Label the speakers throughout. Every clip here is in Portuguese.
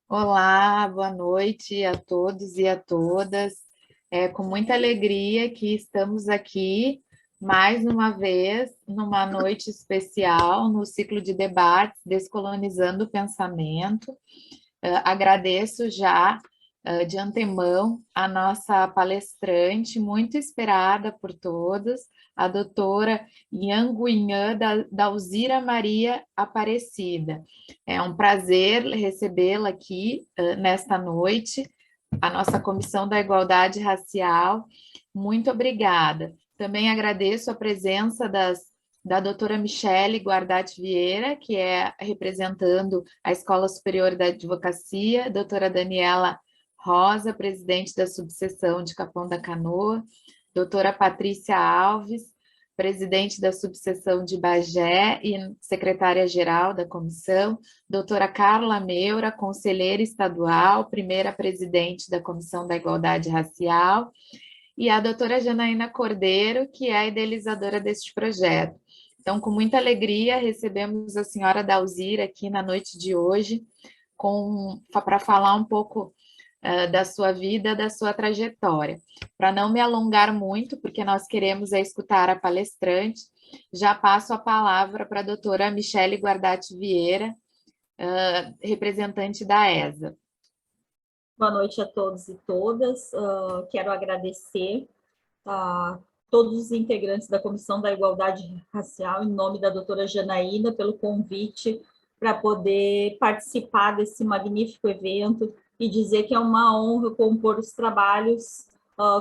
Speaker 1: Olá, boa noite a todos e a todas. É com muita alegria que estamos aqui mais uma vez numa noite especial no ciclo de debates Descolonizando o Pensamento. Agradeço já de antemão a nossa palestrante, muito esperada por todos, a doutora Yanguinhã Dalzira Maria Aparecida. É um prazer recebê-la aqui nesta noite, a nossa Comissão da Igualdade Racial. Muito obrigada. Também agradeço a presença da doutora Michele Guardati Vieira, que é representando a Escola Superior da Advocacia, doutora Daniela Rosa, presidente da subseção de Capão da Canoa, doutora Patrícia Alves, presidente da subseção de Bagé e secretária-geral da comissão, doutora Carla Meura, conselheira estadual, primeira presidente da Comissão da Igualdade Racial, e a doutora Janaína Cordeiro, que é a idealizadora deste projeto. Então, com muita alegria, recebemos a senhora Dalzira aqui na noite de hoje, para falar um pouco da sua vida, da sua trajetória. Para não me alongar muito, porque nós queremos escutar a palestrante, já passo a palavra para a doutora Michele Guardati Vieira, representante da ESA.
Speaker 2: Boa noite a todos e todas. Quero agradecer a todos os integrantes da Comissão da Igualdade Racial, em nome da doutora Janaína, pelo convite para poder participar desse magnífico evento e dizer que é uma honra compor os trabalhos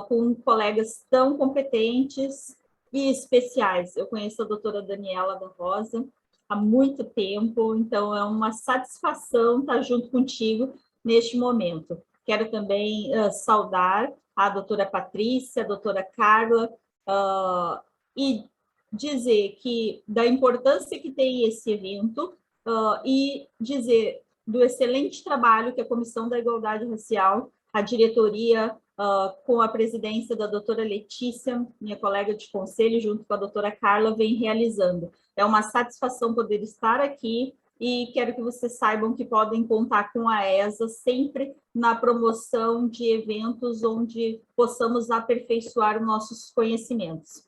Speaker 2: com colegas tão competentes e especiais. Eu conheço a doutora Daniela da Rosa há muito tempo, então é uma satisfação estar junto contigo neste momento. Quero também saudar a doutora Patrícia, a doutora Carla, e dizer que da importância que tem esse evento e dizer do excelente trabalho que a Comissão da Igualdade Racial, a diretoria, com a presidência da doutora Letícia, minha colega de conselho, junto com a doutora Carla, vem realizando. É uma satisfação poder estar aqui e quero que vocês saibam que podem contar com a ESA sempre na promoção de eventos onde possamos aperfeiçoar nossos conhecimentos.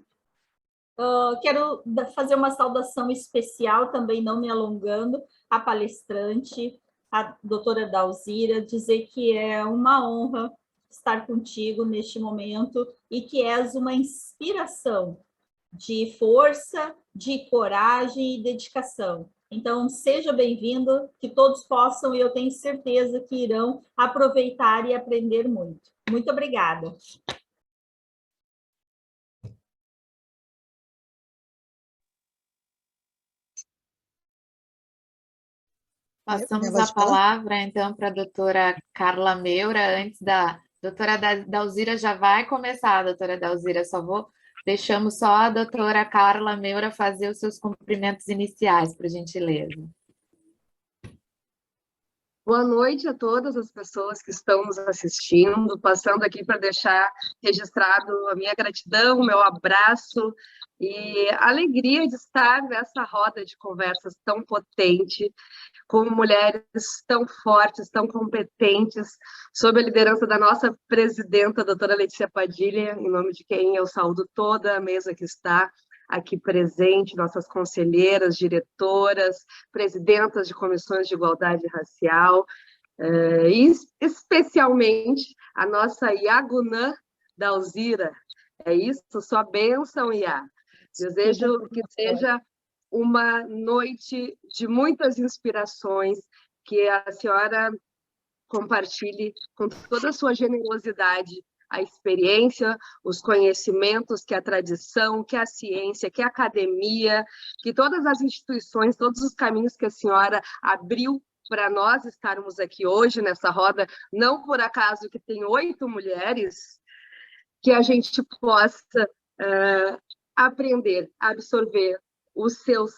Speaker 2: Quero fazer uma saudação especial, também não me alongando, à palestrante, a doutora Dalzira, dizer que é uma honra estar contigo neste momento e que és uma inspiração de força, de coragem e dedicação. Então, seja bem-vindo, que todos possam, e eu tenho certeza que irão aproveitar e aprender muito. Muito obrigada.
Speaker 1: Passamos a palavra, então, para a doutora Carla Meura, antes da doutora Dalzira já vai começar, doutora Dalzira, deixamos só a doutora Carla Meura fazer os seus cumprimentos iniciais, por gentileza.
Speaker 3: Boa noite a todas as pessoas que estão nos assistindo, passando aqui para deixar registrado a minha gratidão, o meu abraço e a alegria de estar nessa roda de conversas tão potente, com mulheres tão fortes, tão competentes, sob a liderança da nossa presidenta, a doutora Letícia Padilha, em nome de quem eu saúdo toda a mesa que está aqui presente, nossas conselheiras, diretoras, presidentas de comissões de igualdade racial, e especialmente a nossa Iagunã Dalzira. É isso, sua bênção, Iá. Desejo que seja uma noite de muitas inspirações, que a senhora compartilhe com toda a sua generosidade a experiência, os conhecimentos, que a tradição, que a ciência, que a academia, que todas as instituições, todos os caminhos que a senhora abriu para nós estarmos aqui hoje nessa roda, não por acaso que tem 8 mulheres, que a gente possa aprender, absorver os seus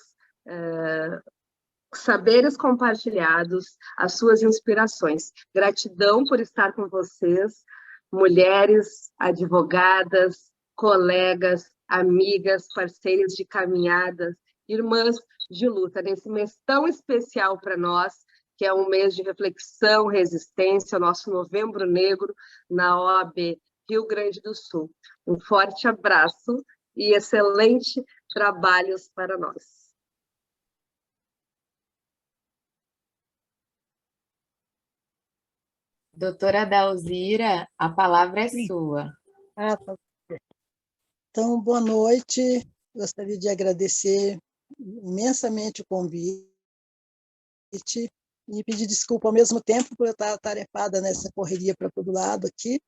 Speaker 3: saberes compartilhados, as suas inspirações. Gratidão por estar com vocês, mulheres, advogadas, colegas, amigas, parceiras de caminhadas, irmãs de luta, nesse mês tão especial para nós, que é um mês de reflexão, resistência, nosso Novembro Negro na OAB Rio Grande do Sul. Um forte abraço e excelente trabalhos para nós.
Speaker 1: Doutora Dalzira, a palavra é sua.
Speaker 4: Tá. Então, boa noite. Gostaria de agradecer imensamente o convite e pedir desculpa ao mesmo tempo por eu estar atarefada nessa correria para todo lado aqui,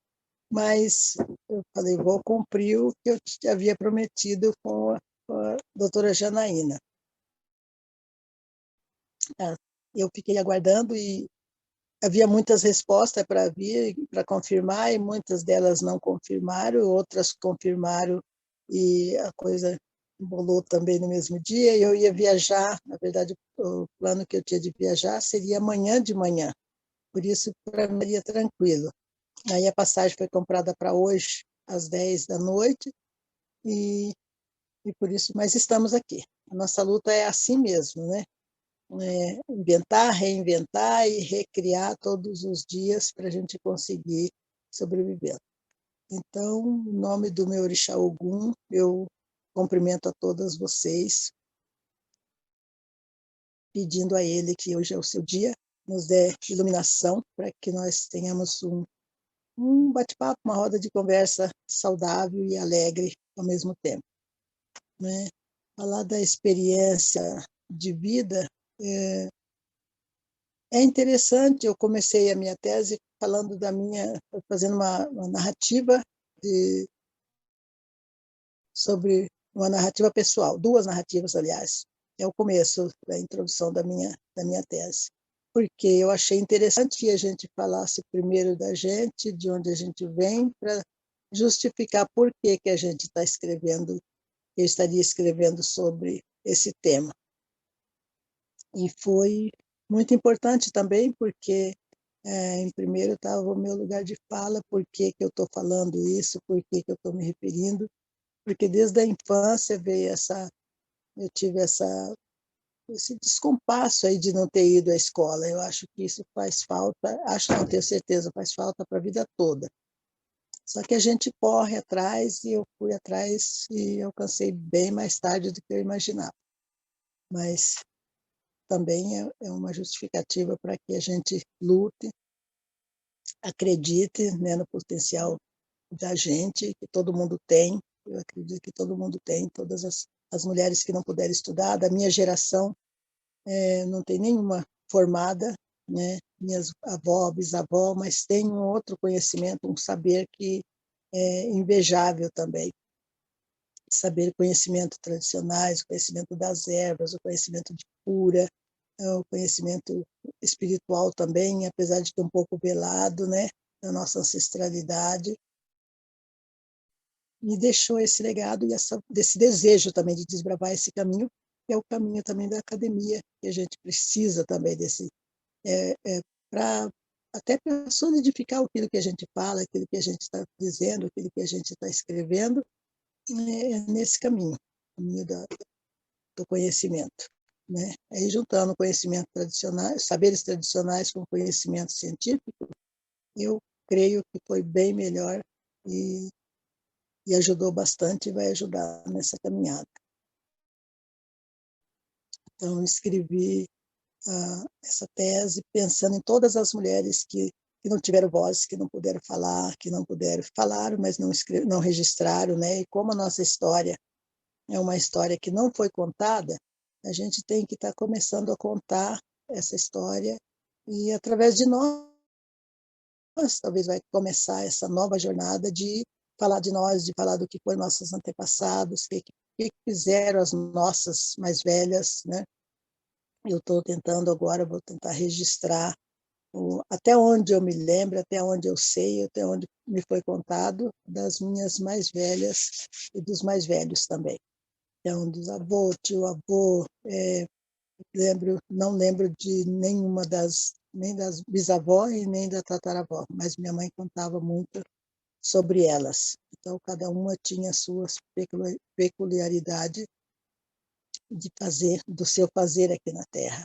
Speaker 4: mas eu falei, vou cumprir o que eu havia prometido com a doutora Janaína. Eu fiquei aguardando e havia muitas respostas para vir, para confirmar, e muitas delas não confirmaram, outras confirmaram e a coisa embolou também no mesmo dia. Eu ia viajar, na verdade, o plano que eu tinha de viajar seria amanhã de manhã, por isso para mim seria tranquilo. Aí a passagem foi comprada para hoje, às 10 da noite, e por isso, mas estamos aqui. A nossa luta é assim mesmo, né? Inventar, reinventar e recriar todos os dias para a gente conseguir sobreviver. Então, em nome do meu Orixá Ogum, eu cumprimento a todas vocês, pedindo a ele que hoje é o seu dia, nos dê iluminação para que nós tenhamos um bate-papo, uma roda de conversa saudável e alegre ao mesmo tempo. Né? Falar da experiência de vida é interessante. Eu comecei a minha tese falando fazendo uma narrativa sobre uma narrativa pessoal, duas narrativas, aliás. É o começo da introdução da minha tese. Porque eu achei interessante que a gente falasse primeiro da gente, de onde a gente vem, para justificar por que a gente está escrevendo, eu estaria escrevendo sobre esse tema. E foi muito importante também, porque, em primeiro, estava o meu lugar de fala, por que eu estou falando isso, por que eu estou me referindo, porque desde a infância eu tive esse descompasso aí de não ter ido à escola. Eu acho que isso faz falta, não tenho certeza, faz falta para a vida toda. Só que a gente corre atrás, e eu fui atrás e alcancei bem mais tarde do que eu imaginava. Mas também é uma justificativa para que a gente lute, acredite, né, no potencial da gente, que todo mundo tem. Eu acredito que todo mundo tem, todas as mulheres que não puderam estudar, da minha geração, não tem nenhuma formada, né, minhas avó, bisavó, mas tem um outro conhecimento, um saber que é invejável também. Saber, conhecimento tradicionais, o conhecimento das ervas, o conhecimento de cura, o conhecimento espiritual também, apesar de ter um pouco velado, né, da nossa ancestralidade, me deixou esse legado e desse desejo também de desbravar esse caminho, que é o caminho também da academia, que a gente precisa também até para solidificar aquilo que a gente fala, aquilo que a gente está dizendo, aquilo que a gente está escrevendo, nesse caminho do conhecimento. Né? Aí, juntando conhecimento tradicional, saberes tradicionais com conhecimento científico, eu creio que foi bem melhor e ajudou bastante e vai ajudar nessa caminhada. Então, escrevi essa tese pensando em todas as mulheres que não tiveram voz, que não puderam falar, que não puderam falar, mas não registraram, né? E como a nossa história é uma história que não foi contada, a gente tem que estar começando a contar essa história e, através de nós, talvez vai começar essa nova jornada de falar de nós, de falar do que foram nossos antepassados, o que fizeram as nossas mais velhas, né? Eu estou tentando agora, vou tentar registrar até onde eu me lembro, até onde eu sei, até onde me foi contado, das minhas mais velhas e dos mais velhos também. Então, dos avô, tio avô, não lembro de nenhuma nem das bisavó e nem da tataravó, mas minha mãe contava muito sobre elas. Então, cada uma tinha suas peculiaridades do seu fazer aqui na Terra.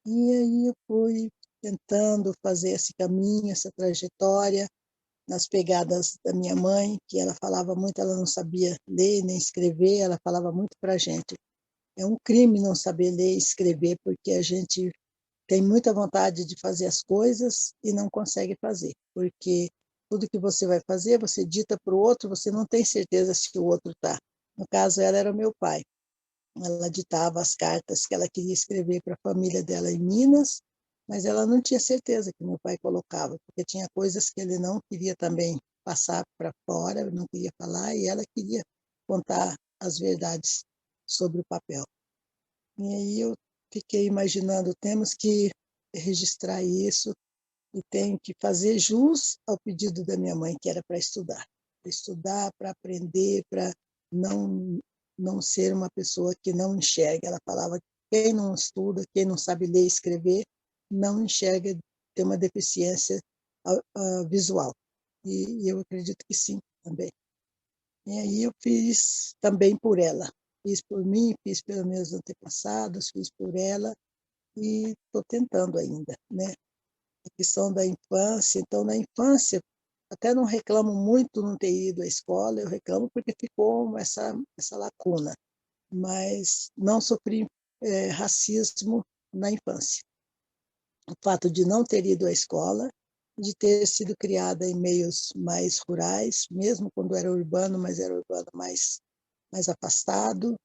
Speaker 4: E aí eu fui tentando fazer esse caminho, essa trajetória, nas pegadas da minha mãe, que ela falava muito, ela não sabia ler nem escrever, ela falava muito para a gente. É um crime não saber ler e escrever, porque a gente tem muita vontade de fazer as coisas e não consegue fazer, porque tudo que você vai fazer, você dita para o outro, você não tem certeza se o outro está. No caso, ela era o meu pai. Ela ditava as cartas que ela queria escrever para a família dela em Minas, mas ela não tinha certeza que meu pai colocava, porque tinha coisas que ele não queria também passar para fora, não queria falar, e ela queria contar as verdades sobre o papel. E aí eu fiquei imaginando, temos que registrar isso e tenho que fazer jus ao pedido da minha mãe, que era para estudar, para aprender, para não não ser uma pessoa que não enxerga. Ela falava que quem não estuda, quem não sabe ler e escrever, não enxerga, tem uma deficiência visual. E eu acredito que sim, também. E aí eu fiz também por ela. Fiz por mim, fiz pelos meus antepassados, fiz por ela e estou tentando ainda, né? A questão da infância. Então, na infância, até não reclamo muito não ter ido à escola, eu reclamo porque ficou essa lacuna, mas não sofri racismo na infância. O fato de não ter ido à escola, de ter sido criada em meios mais rurais, mesmo quando era urbano, mas era urbano mais afastado,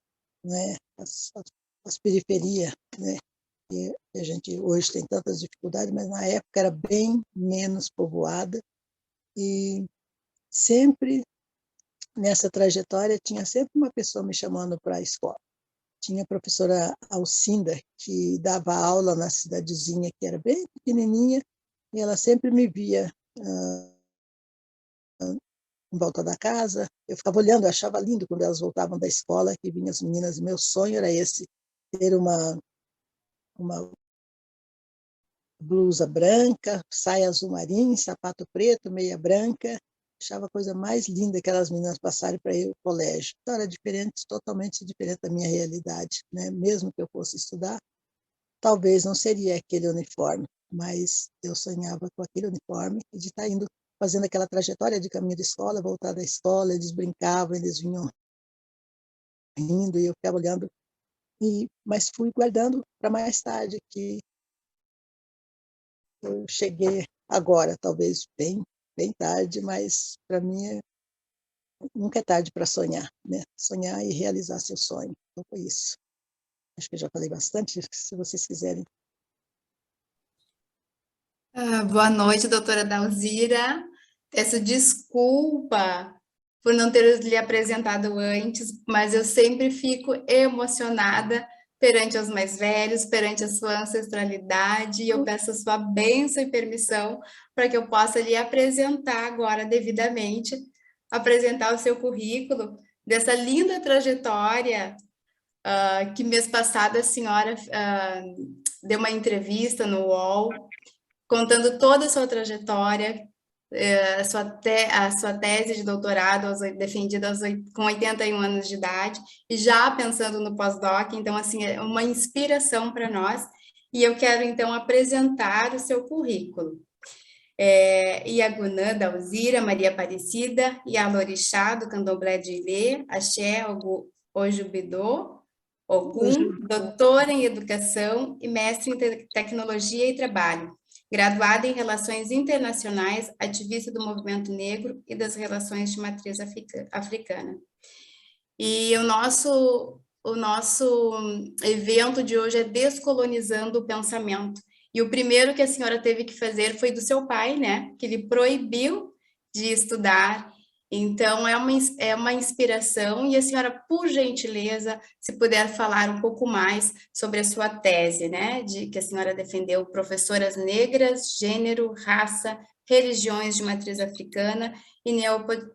Speaker 4: né? As periferias, né? Que a gente hoje tem tantas dificuldades, mas na época era bem menos povoada e sempre nessa trajetória tinha sempre uma pessoa me chamando para a escola. Tinha a professora Alcinda, que dava aula na cidadezinha, que era bem pequenininha, e ela sempre me via em volta da casa. Eu ficava olhando, eu achava lindo quando elas voltavam da escola, que vinham as meninas. Meu sonho era esse, ter uma blusa branca, saia azul marinho, sapato preto, meia branca. Achava a coisa mais linda aquelas meninas passarem para ir ao colégio. Então, era diferente, totalmente diferente da minha realidade, né? Mesmo que eu fosse estudar, talvez não seria aquele uniforme, mas eu sonhava com aquele uniforme e de estar indo, fazendo aquela trajetória de caminho de escola, voltar da escola, eles brincavam, eles vinham rindo e eu ficava olhando, mas fui guardando para mais tarde, que eu cheguei agora, talvez bem tarde, mas para mim nunca é tarde para sonhar, né? Sonhar e realizar seu sonho. Então foi isso. Acho que eu já falei bastante, se vocês quiserem.
Speaker 5: Boa noite, doutora Dalzira. Peço desculpa por não ter lhe apresentado antes, mas eu sempre fico emocionada perante os mais velhos, perante a sua ancestralidade, e eu peço a sua bênção e permissão para que eu possa lhe apresentar agora devidamente, apresentar o seu currículo, dessa linda trajetória, que mês passado a senhora deu uma entrevista no UOL, contando toda a sua trajetória, a sua tese de doutorado defendida com 81 anos de idade, e já pensando no pós-doc. Então, assim, é uma inspiração para nós, e eu quero, então, apresentar o seu currículo. Iagunã da Alzira, Maria Aparecida, Ialorixá, do Candomblé de Ilê, Axé, Ojubidô, Ogum, doutora em Educação e mestre em Tecnologia e Trabalho, graduada em Relações Internacionais, ativista do movimento negro e das relações de matriz africana. E o nosso evento de hoje é Descolonizando o Pensamento. E o primeiro que a senhora teve que fazer foi do seu pai, né? Que ele proibiu de estudar. Então, é uma inspiração. E a senhora, por gentileza, se puder falar um pouco mais sobre a sua tese, né? Que a senhora defendeu, professoras negras, gênero, raça, religiões de matriz africana e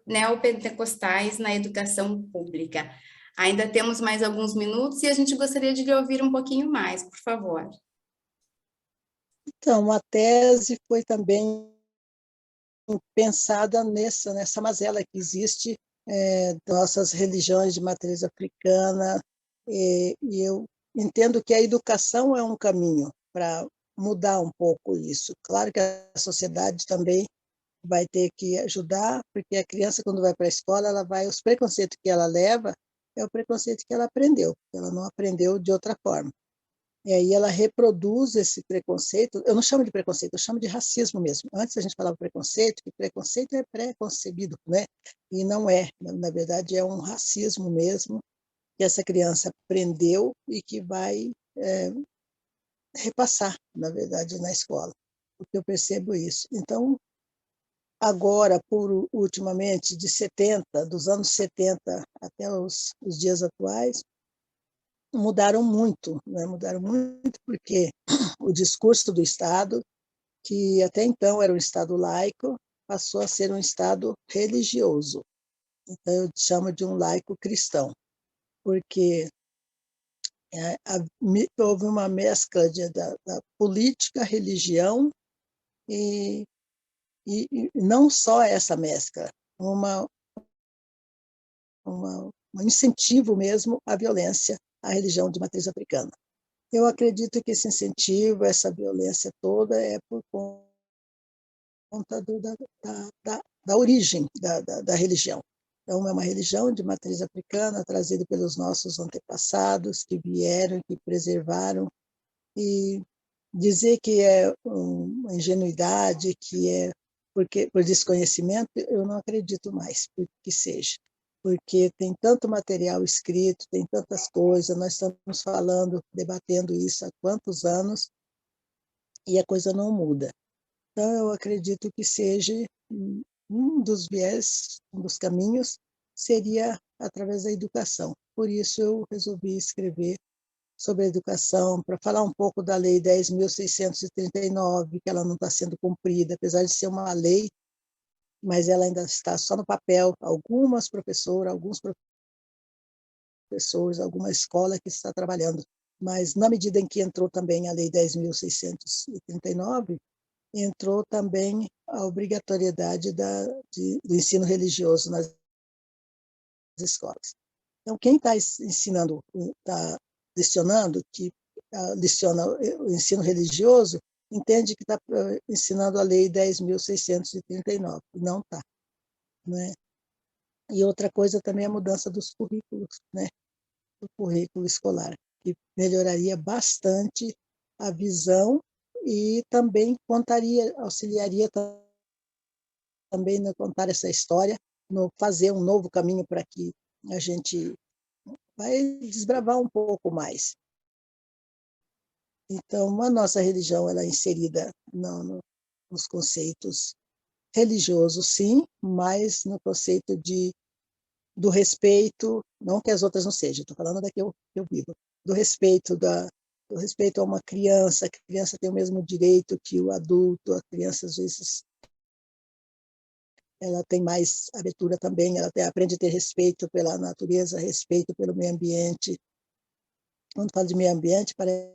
Speaker 5: neopentecostais na educação pública. Ainda temos mais alguns minutos e a gente gostaria de lhe ouvir um pouquinho mais, por favor.
Speaker 4: Então, a tese foi também pensada nessa mazela que existe nossas religiões de matriz africana, e eu entendo que a educação é um caminho para mudar um pouco isso. Claro que a sociedade também vai ter que ajudar, porque a criança, quando vai para a escola, os preconceitos que ela leva é o preconceito que ela aprendeu, ela não aprendeu de outra forma. E aí ela reproduz esse preconceito, eu não chamo de preconceito, eu chamo de racismo mesmo. Antes a gente falava preconceito, que preconceito é pré-concebido, né? E não é, na verdade é um racismo mesmo, que essa criança aprendeu e que vai repassar, na verdade, na escola, porque eu percebo isso. Então, agora, ultimamente, dos anos 70 até os dias atuais, mudaram muito, né? Mudaram muito porque o discurso do Estado, que até então era um Estado laico, passou a ser um Estado religioso. Então, eu chamo de um laico cristão, porque houve uma mescla da política, religião e não só essa mescla, um incentivo mesmo à violência à religião de matriz africana. Eu acredito que esse incentivo, essa violência toda é por conta da origem da religião. Então, é uma religião de matriz africana, trazida pelos nossos antepassados, que vieram, que preservaram, e dizer que é uma ingenuidade, que é por desconhecimento, eu não acredito mais que seja, porque tem tanto material escrito, tem tantas coisas, nós estamos falando, debatendo isso há quantos anos, e a coisa não muda. Então, eu acredito que seja um dos viés, um dos caminhos, seria através da educação. Por isso, eu resolvi escrever sobre a educação, para falar um pouco da Lei 10.639, que ela não está sendo cumprida, apesar de ser uma lei, mas ela ainda está só no papel. Algumas professoras, alguns professores, alguma escola que está trabalhando. Mas, na medida em que entrou também a Lei 10.639, entrou também a obrigatoriedade do ensino religioso nas escolas. Então, quem está ensinando, está lecionando, que leciona o ensino religioso, entende que está ensinando a Lei 10.639, não está. Né? E outra coisa também é a mudança dos currículos, né? Do currículo escolar, que melhoraria bastante a visão e também auxiliaria também no contar essa história, no fazer um novo caminho para que a gente vai desbravar um pouco mais. Então, a nossa religião ela é inserida nos conceitos religiosos, sim, mas no conceito do respeito, não que as outras não sejam, estou falando da que eu vivo, do respeito a uma criança, a criança tem o mesmo direito que o adulto, a criança às vezes ela tem mais abertura também, ela aprende a ter respeito pela natureza, respeito pelo meio ambiente. Quando falo de meio ambiente, parece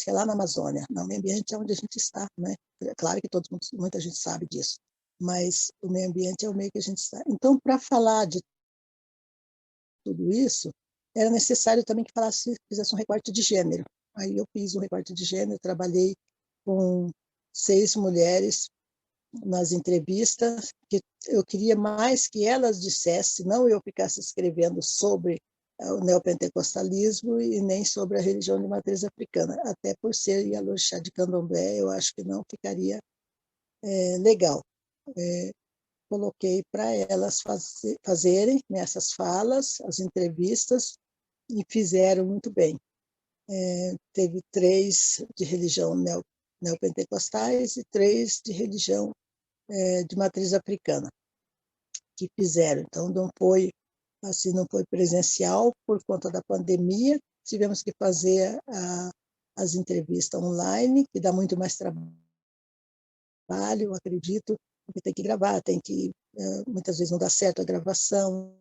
Speaker 4: que é lá na Amazônia. Não, o meio ambiente é onde a gente está, né? É claro que muita gente sabe disso, mas o meio ambiente é o meio que a gente está. Então, para falar de tudo isso, era necessário também que fizesse um recorte de gênero. Aí eu fiz um recorte de gênero, trabalhei com 6 mulheres nas entrevistas, que eu queria mais que elas dissessem, não eu ficasse escrevendo sobre o neopentecostalismo e nem sobre a religião de matriz africana, até por ser Ialorixá de Candomblé, eu acho que não ficaria legal. Coloquei para elas fazerem essas falas, as entrevistas, e fizeram muito bem. Teve 3 de religião neopentecostais e 3 de religião de matriz africana que fizeram. Então, não foi presencial por conta da pandemia, tivemos que fazer as entrevistas online, que dá muito mais trabalho, eu acredito, porque tem que gravar, muitas vezes não dá certo a gravação,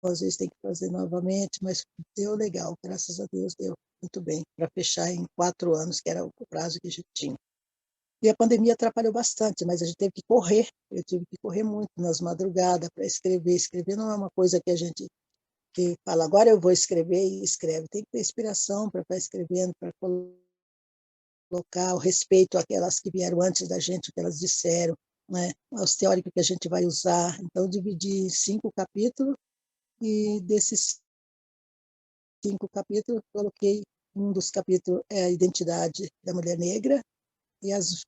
Speaker 4: às vezes tem que fazer novamente, mas deu legal, graças a Deus deu muito bem, para fechar em 4 anos, que era o prazo que a gente tinha. E a pandemia atrapalhou bastante, mas a gente teve que correr, eu tive que correr muito nas madrugadas para escrever. Escrever não é uma coisa que a gente que fala, agora eu vou escrever e escreve. Tem que ter inspiração para estar escrevendo, para colocar o respeito àquelas que vieram antes da gente, o que elas disseram, né? Os teóricos que a gente vai usar. Então, dividi em 5 capítulos, e desses 5 capítulos, coloquei um dos capítulos é a identidade da mulher negra, e as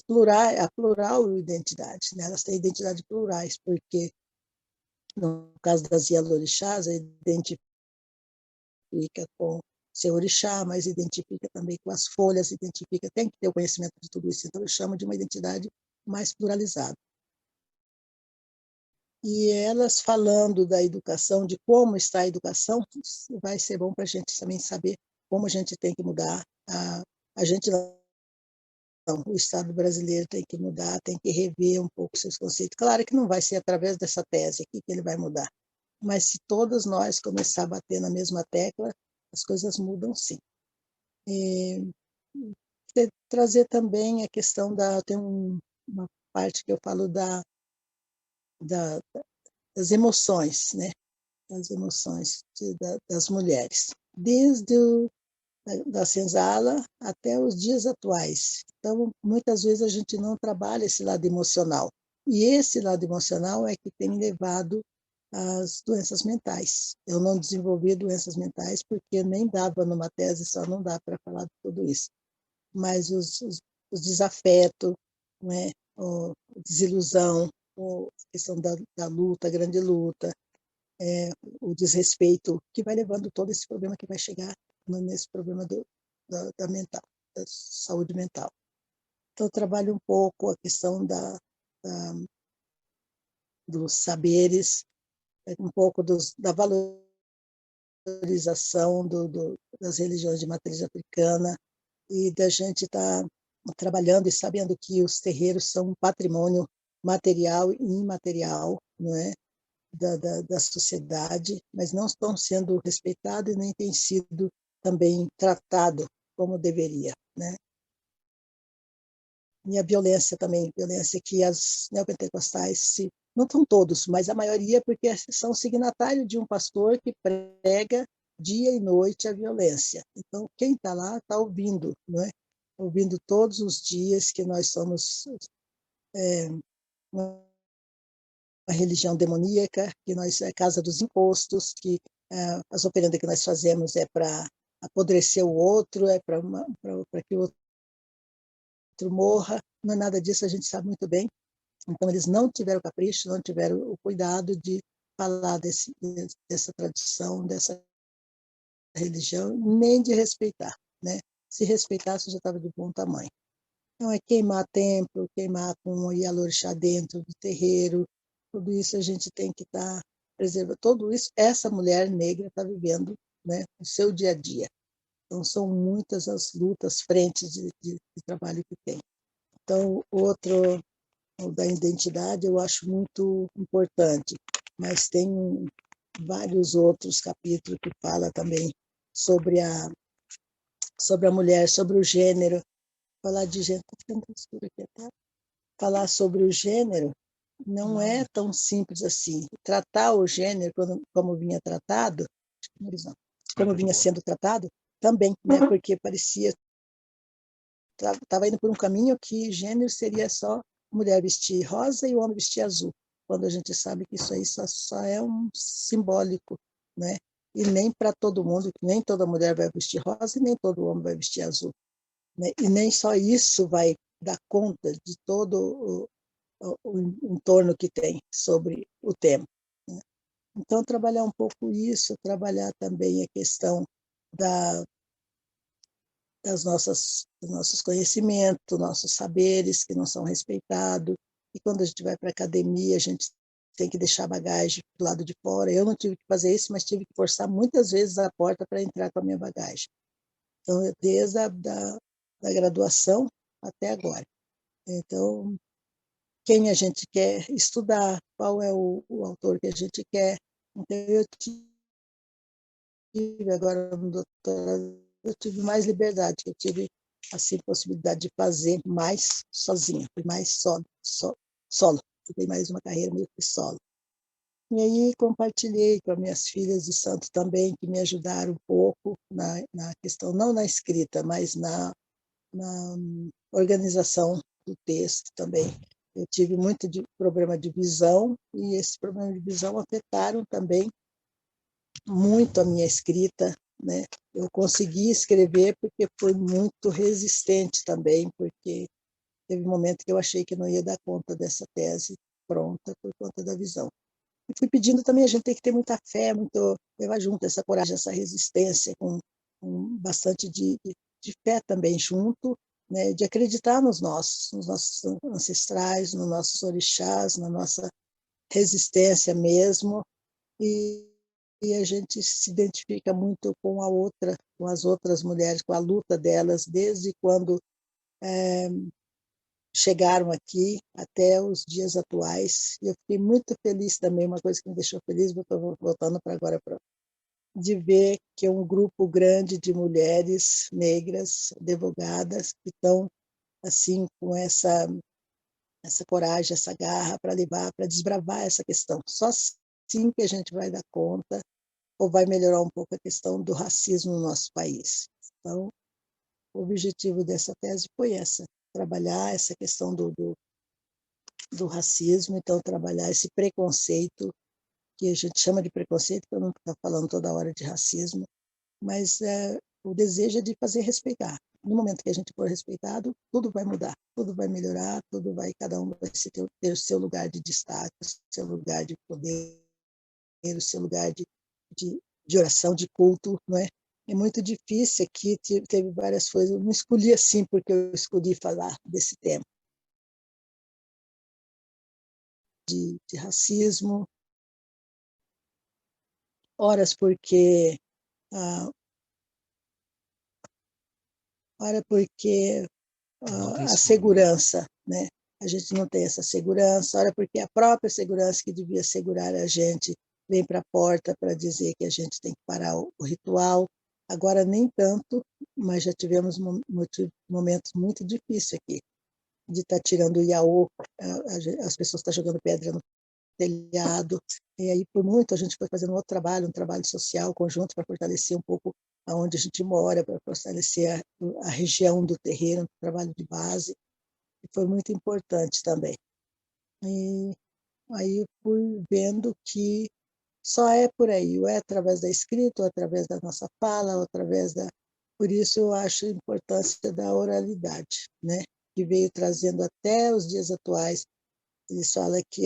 Speaker 4: plurais, a plural identidade, né? Elas têm identidades plurais, porque no caso das Ialorixás, identifica com seu orixá, mas identifica também com as folhas, identifica, tem que ter o conhecimento de tudo isso, então eu chamo de uma identidade mais pluralizada. E elas falando da educação, de como está a educação, vai ser bom para a gente também saber como a gente tem que mudar. A gente não, o Estado brasileiro tem que mudar, tem que rever um pouco seus conceitos. Claro que não vai ser através dessa tese aqui que ele vai mudar, mas se todos nós começar a bater na mesma tecla, as coisas mudam sim. E trazer também a questão tem uma parte que eu falo das emoções, né? Das emoções das mulheres, desde da senzala até os dias atuais. Então, muitas vezes a gente não trabalha esse lado emocional. E esse lado emocional é que tem levado às doenças mentais. Eu não desenvolvi doenças mentais porque nem dava numa tese, só não dá para falar de tudo isso. Mas os desafetos, né? A desilusão, a questão da luta, a grande luta, o desrespeito, que vai levando todo esse problema que vai chegar nesse problema da mental, da saúde mental. Então, eu trabalho um pouco a questão dos saberes, um pouco da valorização das religiões de matriz africana, e da gente estar trabalhando e sabendo que os terreiros são um patrimônio material e imaterial, não é? Da sociedade, mas não estão sendo respeitados e nem têm sido também tratado como deveria, né? E a violência também, violência que as neopentecostais, não são todos, mas a maioria, porque são signatários de um pastor que prega dia e noite a violência. Então, quem está lá está ouvindo, não é? Ouvindo todos os dias que nós somos uma religião demoníaca, que nós é casa dos impostos, que as oferendas que nós fazemos é para apodrecer o outro, é para que o outro morra. Não é nada disso, a gente sabe muito bem. Então, eles não tiveram capricho, não tiveram o cuidado de falar dessa tradição, dessa religião, nem de respeitar, né? Se respeitasse, já estava de bom tamanho. Então, é queimar templo, queimar com o Ialorixá dentro do terreiro, tudo isso a gente tem que estar preservando. Tudo isso, essa mulher negra está vivendo, né, o seu dia a dia. Então, são muitas as lutas, frentes de trabalho que tem. Então, outro da identidade eu acho muito importante, mas tem vários outros capítulos que fala também sobre a mulher, sobre o gênero. Falar de gênero, falar sobre o gênero não é tão simples assim. Tratar o gênero como vinha tratado, como vinha sendo tratado, também, né? Porque parecia estava indo por um caminho que gênero seria só mulher vestir rosa e o homem vestir azul, quando a gente sabe que isso aí só é um simbólico, né? E nem para todo mundo, nem toda mulher vai vestir rosa e nem todo homem vai vestir azul, né? E nem só isso vai dar conta de todo o entorno que tem sobre o tema, né? Então, trabalhar um pouco isso, trabalhar também a questão dos nossos conhecimentos, nossos saberes que não são respeitados. E quando a gente vai para a academia, a gente tem que deixar a bagagem do lado de fora. Eu não tive que fazer isso, mas tive que forçar muitas vezes a porta para entrar com a minha bagagem. Então, desde da graduação até agora. Então, quem a gente quer estudar, qual é o autor que a gente quer. Então, eu tive agora no doutorado, eu tive mais liberdade, eu tive assim possibilidade de fazer mais sozinha, fui mais solo, tive mais uma carreira meio que solo. E aí compartilhei com as minhas filhas de santo também, que me ajudaram um pouco na questão, não na escrita, mas na organização do texto também. Eu tive muito problema de visão, e esse problema de visão afetaram também muito a minha escrita, né? Eu consegui escrever porque fui muito resistente também, porque teve um momento que eu achei que não ia dar conta dessa tese pronta por conta da visão. E fui pedindo também, a gente tem que ter muita fé, muito levar junto essa coragem, essa resistência, com bastante de fé também junto, né? De acreditar nos nossos ancestrais, nos nossos orixás, na nossa resistência mesmo, e a gente se identifica muito com a outra, com as outras mulheres, com a luta delas, desde quando chegaram aqui até os dias atuais. E eu fiquei muito feliz também, uma coisa que me deixou feliz, voltando para agora, de ver que é um grupo grande de mulheres negras, advogadas, que estão assim com essa coragem, essa garra para levar, para desbravar essa questão. Só assim que a gente vai dar conta ou vai melhorar um pouco a questão do racismo no nosso país. Então, o objetivo dessa tese foi essa, trabalhar essa questão do racismo, então trabalhar esse preconceito, que a gente chama de preconceito, para não ficar falando toda hora de racismo, mas o desejo é de fazer respeitar. No momento que a gente for respeitado, tudo vai mudar, tudo vai melhorar, cada um vai ter o seu lugar de destaque, o seu lugar de poder, o seu lugar de oração, de culto, não é? É muito difícil aqui, teve várias coisas, eu não escolhi assim porque eu escolhi falar desse tema. De racismo, horas porque a segurança, né? A gente não tem essa segurança, ora porque a própria segurança que devia segurar a gente vem para a porta para dizer que a gente tem que parar o ritual. Agora nem tanto, mas já tivemos momentos muito difíceis aqui, de estar tirando o iaô, as pessoas estão jogando pedra no telhado, e aí por muito a gente foi fazendo outro trabalho, um trabalho social conjunto para fortalecer um pouco aonde a gente mora, para fortalecer a região do terreiro, um trabalho de base, e foi muito importante também. E aí eu fui vendo que só é por aí, ou é através da escrita, ou através da nossa fala, ou através da... Por isso eu acho a importância da oralidade, né? Que veio trazendo até os dias atuais. Eles falam que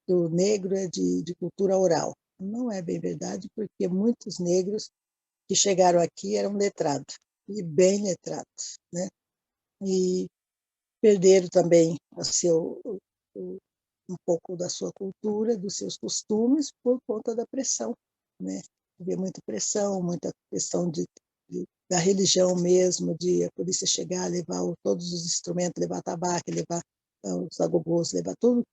Speaker 4: o negro é de cultura oral. Não é bem verdade, porque muitos negros que chegaram aqui eram letrados, e bem letrados, né? E perderam também um pouco da sua cultura, dos seus costumes, por conta da pressão, né? Havia muita pressão, muita questão da religião mesmo, de a polícia chegar, levar todos os instrumentos, levar tabaco, levar os agogôs, levar tudo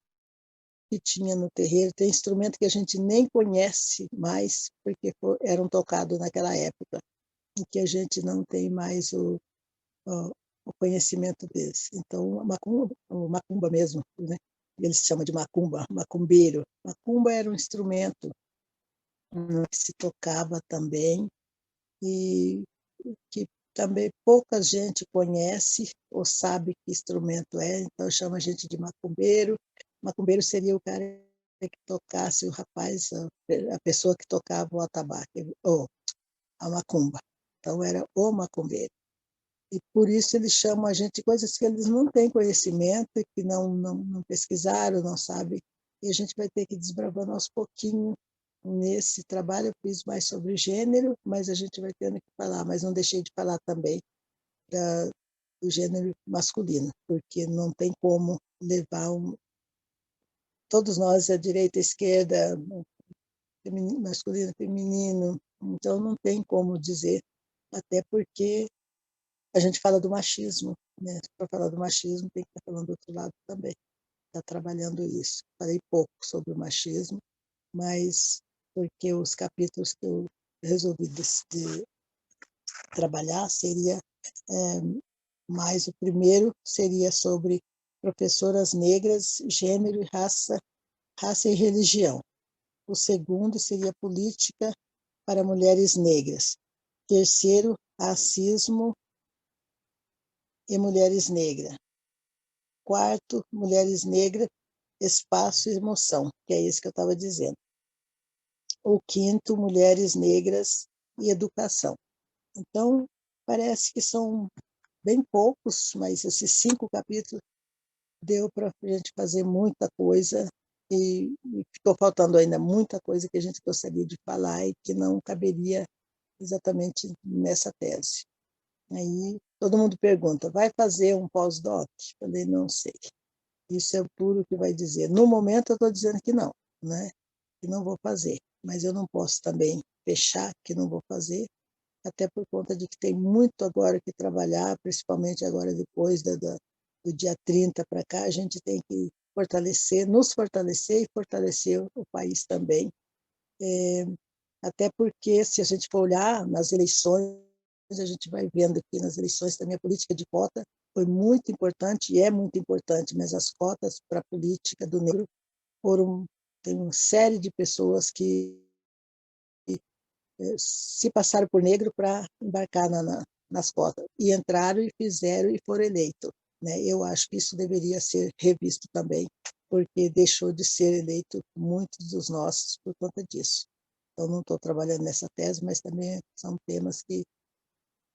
Speaker 4: que tinha no terreiro. Tem instrumento que a gente nem conhece mais, porque eram tocados naquela época, em que a gente não tem mais o conhecimento deles. Então, o macumba mesmo, né? Eles chamam de macumba, macumbeiro. Macumba era um instrumento que se tocava também e que também pouca gente conhece ou sabe que instrumento é, então chama a gente de macumbeiro. Macumbeiro seria o cara que tocasse, o rapaz, a pessoa que tocava o atabaque, ou a macumba. Então era o macumbeiro. E por isso eles chamam a gente de coisas que eles não têm conhecimento, que não pesquisaram, não sabem. E a gente vai ter que ir desbravando aos pouquinhos. Nesse trabalho eu fiz mais sobre gênero, mas a gente vai tendo que falar. Mas não deixei de falar também do gênero masculino, porque não tem como levar todos nós, a direita, a esquerda, masculino, feminino, então não tem como dizer, até porque a gente fala do machismo, né? Para falar do machismo, tem que estar falando do outro lado também. Está trabalhando isso. Falei pouco sobre o machismo, mas porque os capítulos que eu resolvi de trabalhar seria mais o primeiro seria sobre professoras negras, gênero e raça e religião. O segundo seria política para mulheres negras. Terceiro, racismo e mulheres negras. Quarto, mulheres negras, espaço e emoção, que é isso que eu estava dizendo. O quinto, mulheres negras e educação. Então, parece que são bem poucos, mas esses 5 capítulos deu para a gente fazer muita coisa e ficou faltando ainda muita coisa que a gente gostaria de falar e que não caberia exatamente nessa tese. Aí todo mundo pergunta, vai fazer um pós-doc? Falei, não sei. Isso é puro que vai dizer. No momento eu estou dizendo que não, né? Que não vou fazer, mas eu não posso também fechar que não vou fazer, até por conta de que tem muito agora que trabalhar, principalmente agora depois do dia 30 para cá, a gente tem que fortalecer, nos fortalecer e fortalecer o país também. Até porque, se a gente for olhar nas eleições, a gente vai vendo que nas eleições também a política de cota foi muito importante e é muito importante, mas as cotas para a política do negro tem uma série de pessoas que se passaram por negro para embarcar nas cotas, e entraram e fizeram e foram eleitos. Né? Eu acho que isso deveria ser revisto também, porque deixou de ser eleito muitos dos nossos por conta disso. Então, não estou trabalhando nessa tese, mas também são temas que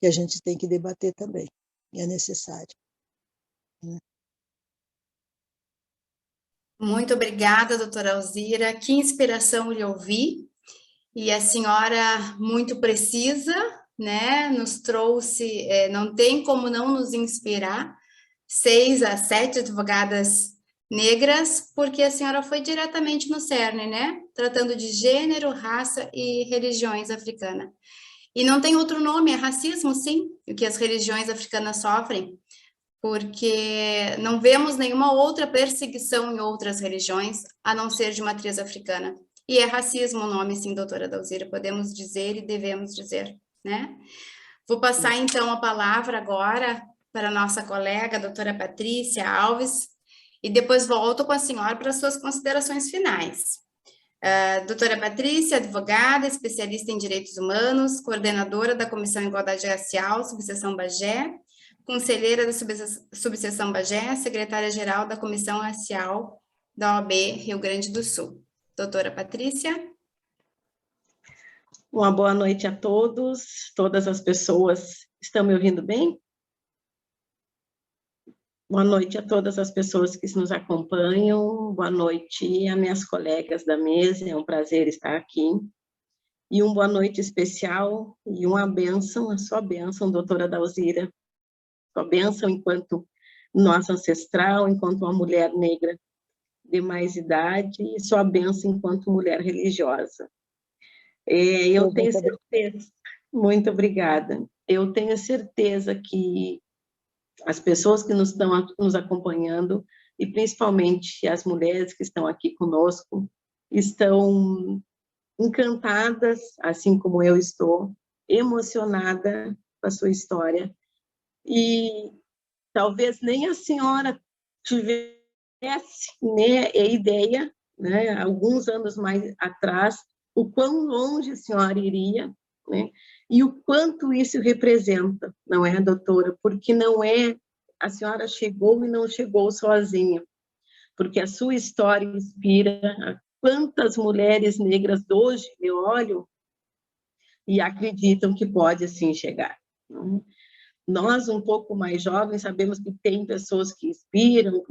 Speaker 4: a gente tem que debater também, e é necessário. Né?
Speaker 5: Muito obrigada, doutora Alzira. Que inspiração lhe ouvir. E a senhora, muito precisa, né, nos trouxe, não tem como não nos inspirar, 6 a 7 advogadas negras, porque a senhora foi diretamente no cerne, né, tratando de gênero, raça e religiões africanas. E não tem outro nome, é racismo, sim, o que as religiões africanas sofrem, porque não vemos nenhuma outra perseguição em outras religiões, a não ser de matriz africana. E é racismo o nome, sim, doutora Dalzira, podemos dizer e devemos dizer, né? Vou passar, então, a palavra agora para a nossa colega, a doutora Patrícia Alves, e depois volto com a senhora para as suas considerações finais. Doutora Patrícia, advogada, especialista em direitos humanos, coordenadora da Comissão de Igualdade Racial, subseção Bagé, conselheira da subseção Bagé, secretária-geral da Comissão Racial da OAB Rio Grande do Sul. Doutora Patrícia.
Speaker 6: Uma boa noite a todos, todas as pessoas. Estão me ouvindo bem? Boa noite a todas as pessoas que nos acompanham. Boa noite a minhas colegas da mesa. É um prazer estar aqui. E uma boa noite especial e uma bênção, a sua bênção, doutora Dalzira. Sua bênção enquanto nossa ancestral, enquanto uma mulher negra de mais idade, e sua bênção enquanto mulher religiosa. Eu tenho certeza, muito obrigada, eu tenho certeza que as pessoas que nos estão nos acompanhando, e principalmente as mulheres que estão aqui conosco, estão encantadas, assim como eu estou, emocionada com a sua história, e talvez nem a senhora tivesse, né, a ideia, né, alguns anos mais atrás, o quão longe a senhora iria, né, e o quanto isso representa, não é, doutora? Porque não é, a senhora chegou e não chegou sozinha, porque a sua história inspira quantas mulheres negras hoje eu olho e acreditam que pode assim chegar, não é? Nós, um pouco mais jovens, sabemos que tem pessoas que inspiram,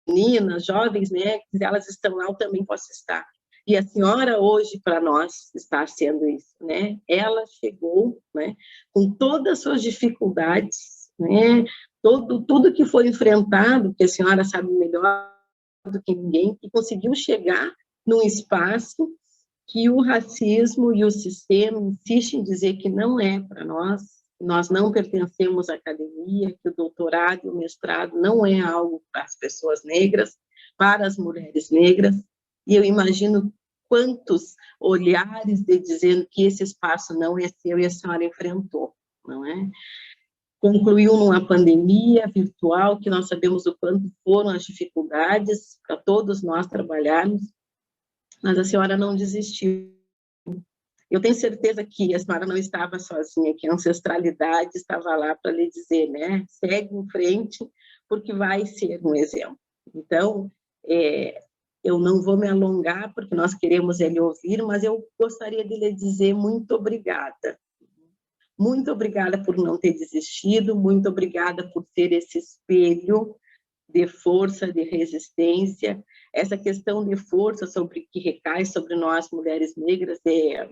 Speaker 6: meninas, jovens, né, que elas estão lá, eu também posso estar. E a senhora hoje, para nós, está sendo isso, né? Ela chegou, né, com todas as suas dificuldades, né, tudo que foi enfrentado, que a senhora sabe melhor do que ninguém, e conseguiu chegar num espaço que o racismo e o sistema insistem em dizer que não é para nós não pertencemos à academia, que o doutorado e o mestrado não é algo para as pessoas negras, para as mulheres negras, e eu imagino quantos olhares de dizendo que esse espaço não é seu e a senhora enfrentou, não é? Concluiu numa pandemia virtual, que nós sabemos o quanto foram as dificuldades para todos nós trabalharmos, mas a senhora não desistiu. Eu tenho certeza que a senhora não estava sozinha, que a ancestralidade estava lá para lhe dizer, né? Segue em frente, porque vai ser um exemplo. Então, eu não vou me alongar, porque nós queremos ele ouvir, mas eu gostaria de lhe dizer muito obrigada. Muito obrigada por não ter desistido, muito obrigada por ter esse espelho de força, de resistência. Essa questão de força sobre que recai sobre nós, mulheres negras, é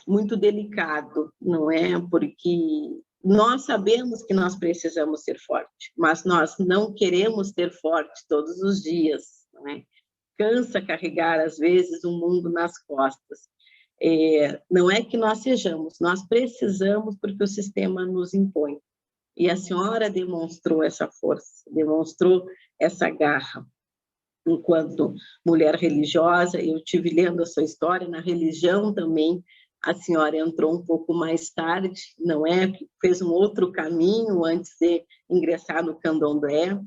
Speaker 6: muito delicado, não é? Porque nós sabemos que nós precisamos ser fortes, mas nós não queremos ser fortes todos os dias, não é? Cansa carregar, às vezes, o mundo nas costas. Não é que nós sejamos, nós precisamos porque o sistema nos impõe. E a senhora demonstrou essa força, demonstrou essa garra. Enquanto mulher religiosa, eu tive lendo a sua história, na religião também, a senhora entrou um pouco mais tarde, não é? Fez um outro caminho antes de ingressar no candomblé.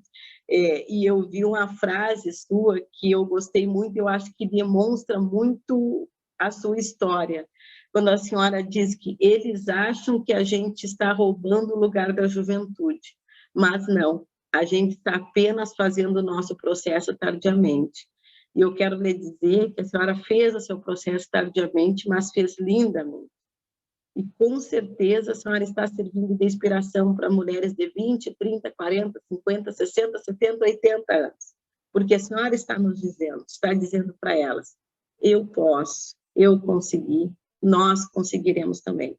Speaker 6: E eu vi uma frase sua que eu gostei muito, eu acho que demonstra muito a sua história, quando a senhora diz que eles acham que a gente está roubando o lugar da juventude, mas não, a gente está apenas fazendo o nosso processo tardiamente. E eu quero lhe dizer que a senhora fez o seu processo tardiamente, mas fez lindamente. E com certeza a senhora está servindo de inspiração para mulheres de 20, 30, 40, 50, 60, 70, 80 anos. Porque a senhora está nos dizendo, está dizendo para elas, eu posso, eu consegui, nós conseguiremos também.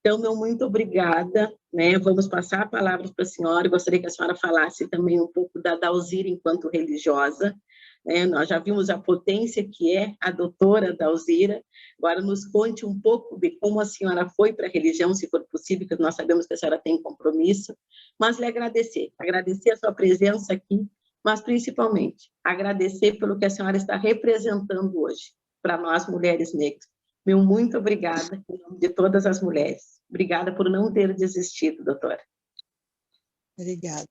Speaker 6: Então, meu muito obrigada, né? Vamos passar a palavra para a senhora. Eu gostaria que a senhora falasse também um pouco da Dalzira enquanto religiosa, né? Nós já vimos a potência que é a doutora Dalzira. Agora, nos conte um pouco de como a senhora foi para a religião, se for possível, porque nós sabemos que a senhora tem compromisso, mas lhe agradecer a sua presença aqui, mas principalmente agradecer pelo que a senhora está representando hoje para nós, mulheres negras. Meu muito obrigada, em nome de todas as mulheres. Obrigada por não ter desistido, doutora.
Speaker 4: Obrigada.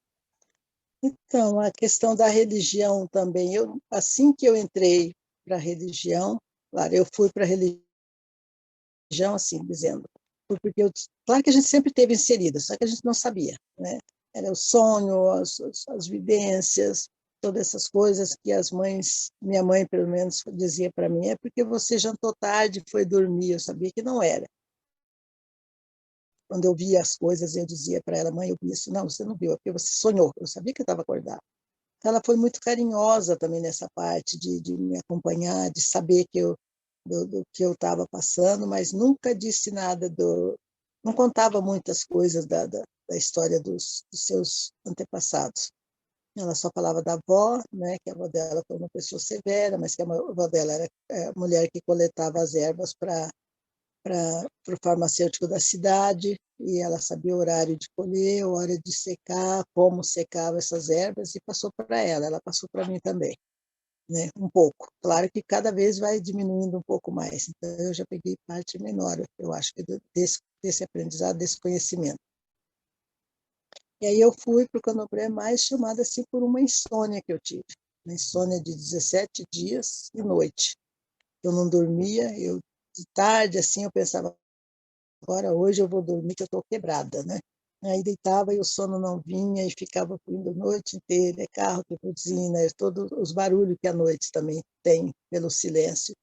Speaker 4: Então, a questão da religião também, assim que eu entrei para a religião, claro, eu fui para a religião, assim, dizendo, porque claro que a gente sempre teve inserida, só que a gente não sabia, né? Era o sonho, as vivências, todas essas coisas que as mães, minha mãe pelo menos dizia para mim, é porque você jantou tarde e foi dormir, eu sabia que não era. Quando eu via as coisas, eu dizia para ela, mãe, eu vi isso. Não, você não viu, é porque você sonhou, eu sabia que eu estava acordada. Então, ela foi muito carinhosa também nessa parte de me acompanhar, de saber do que eu estava passando, mas nunca disse nada não contava muitas coisas da história dos seus antepassados. Ela só falava da avó, né, que a avó dela foi uma pessoa severa, mas que a avó dela era a mulher que coletava as ervas para o farmacêutico da cidade, e ela sabia o horário de colher, a hora de secar, como secava essas ervas, e passou para ela passou para mim também, né, um pouco. Claro que cada vez vai diminuindo um pouco mais, então eu já peguei parte menor, eu acho, desse aprendizado, desse conhecimento. E aí eu fui para o candomblé mais chamada assim por uma insônia que eu tive, uma insônia de 17 dias e noite. Eu não dormia, de tarde assim eu pensava, agora hoje eu vou dormir que eu estou quebrada, né? Aí deitava e o sono não vinha e ficava indo a noite inteira, carro que buzina, todos os barulhos que a noite também tem pelo silêncio.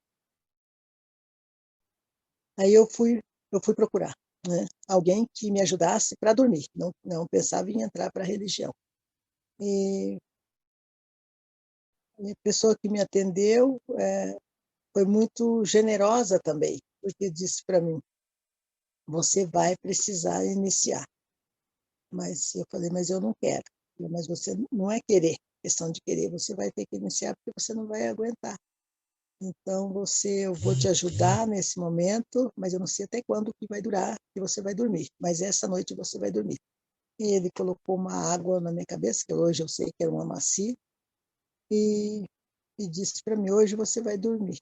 Speaker 4: Aí eu fui procurar, né, alguém que me ajudasse para dormir, não pensava em entrar para a religião. E a pessoa que me atendeu foi muito generosa também, porque disse para mim, você vai precisar iniciar. Mas eu falei, mas eu não quero. Mas você não é querer, questão de querer, você vai ter que iniciar porque você não vai aguentar. Então, eu vou te ajudar nesse momento, mas eu não sei até quando que vai durar, que você vai dormir. Mas essa noite você vai dormir. E ele colocou uma água na minha cabeça, que hoje eu sei que era uma macia, e disse para mim, hoje você vai dormir.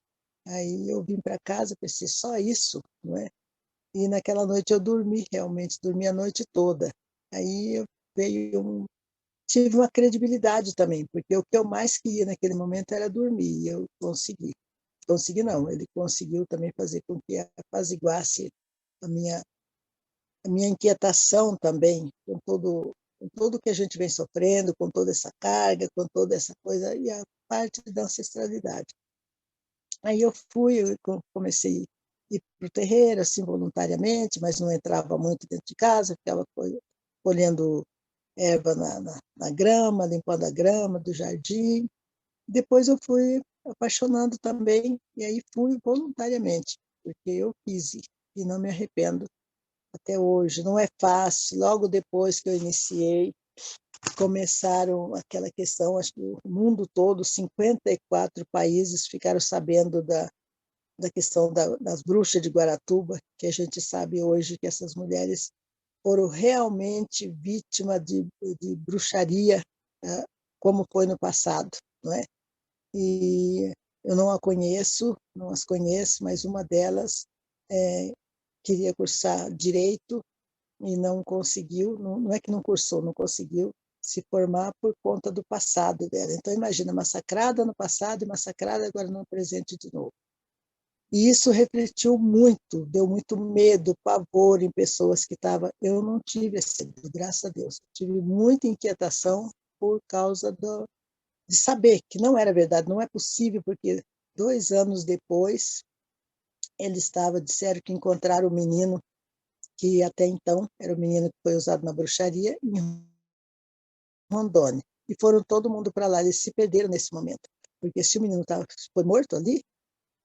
Speaker 4: Aí eu vim para casa, pensei, só isso, não é? E naquela noite eu dormi, realmente, dormi a noite toda. Aí tive uma credibilidade também, porque o que eu mais queria naquele momento era dormir, e eu consegui. Consegui não, ele conseguiu também fazer com que apaziguasse a minha inquietação também, com tudo que a gente vem sofrendo, com toda essa carga, com toda essa coisa, e a parte da ancestralidade. Aí eu comecei a ir para o terreiro, assim, voluntariamente, mas não entrava muito dentro de casa, ficava colhendo erva na grama, limpando a grama do jardim. Depois eu fui apaixonando também, e aí fui voluntariamente, porque eu quis ir, e não me arrependo até hoje. Não é fácil, logo depois que eu iniciei, começaram aquela questão, acho que o mundo todo, 54 países ficaram sabendo da questão das bruxas de Guaratuba, que a gente sabe hoje que essas mulheres foram realmente vítimas de bruxaria, como foi no passado, não é? E eu não as conheço, mas uma delas queria cursar direito e não conseguiu, não é que não cursou, não conseguiu se formar por conta do passado dela. Então, imagina, massacrada no passado e massacrada agora no presente de novo. E isso refletiu muito, deu muito medo, pavor em pessoas que estavam... Eu não tive esse medo, graças a Deus. Tive muita inquietação por causa de saber que não era verdade, não é possível, porque 2 anos depois, disseram que encontraram o menino, que até então era o menino que foi usado na bruxaria, em Rondônia. E foram todo mundo para lá, eles se perderam nesse momento. Porque se o menino foi morto ali,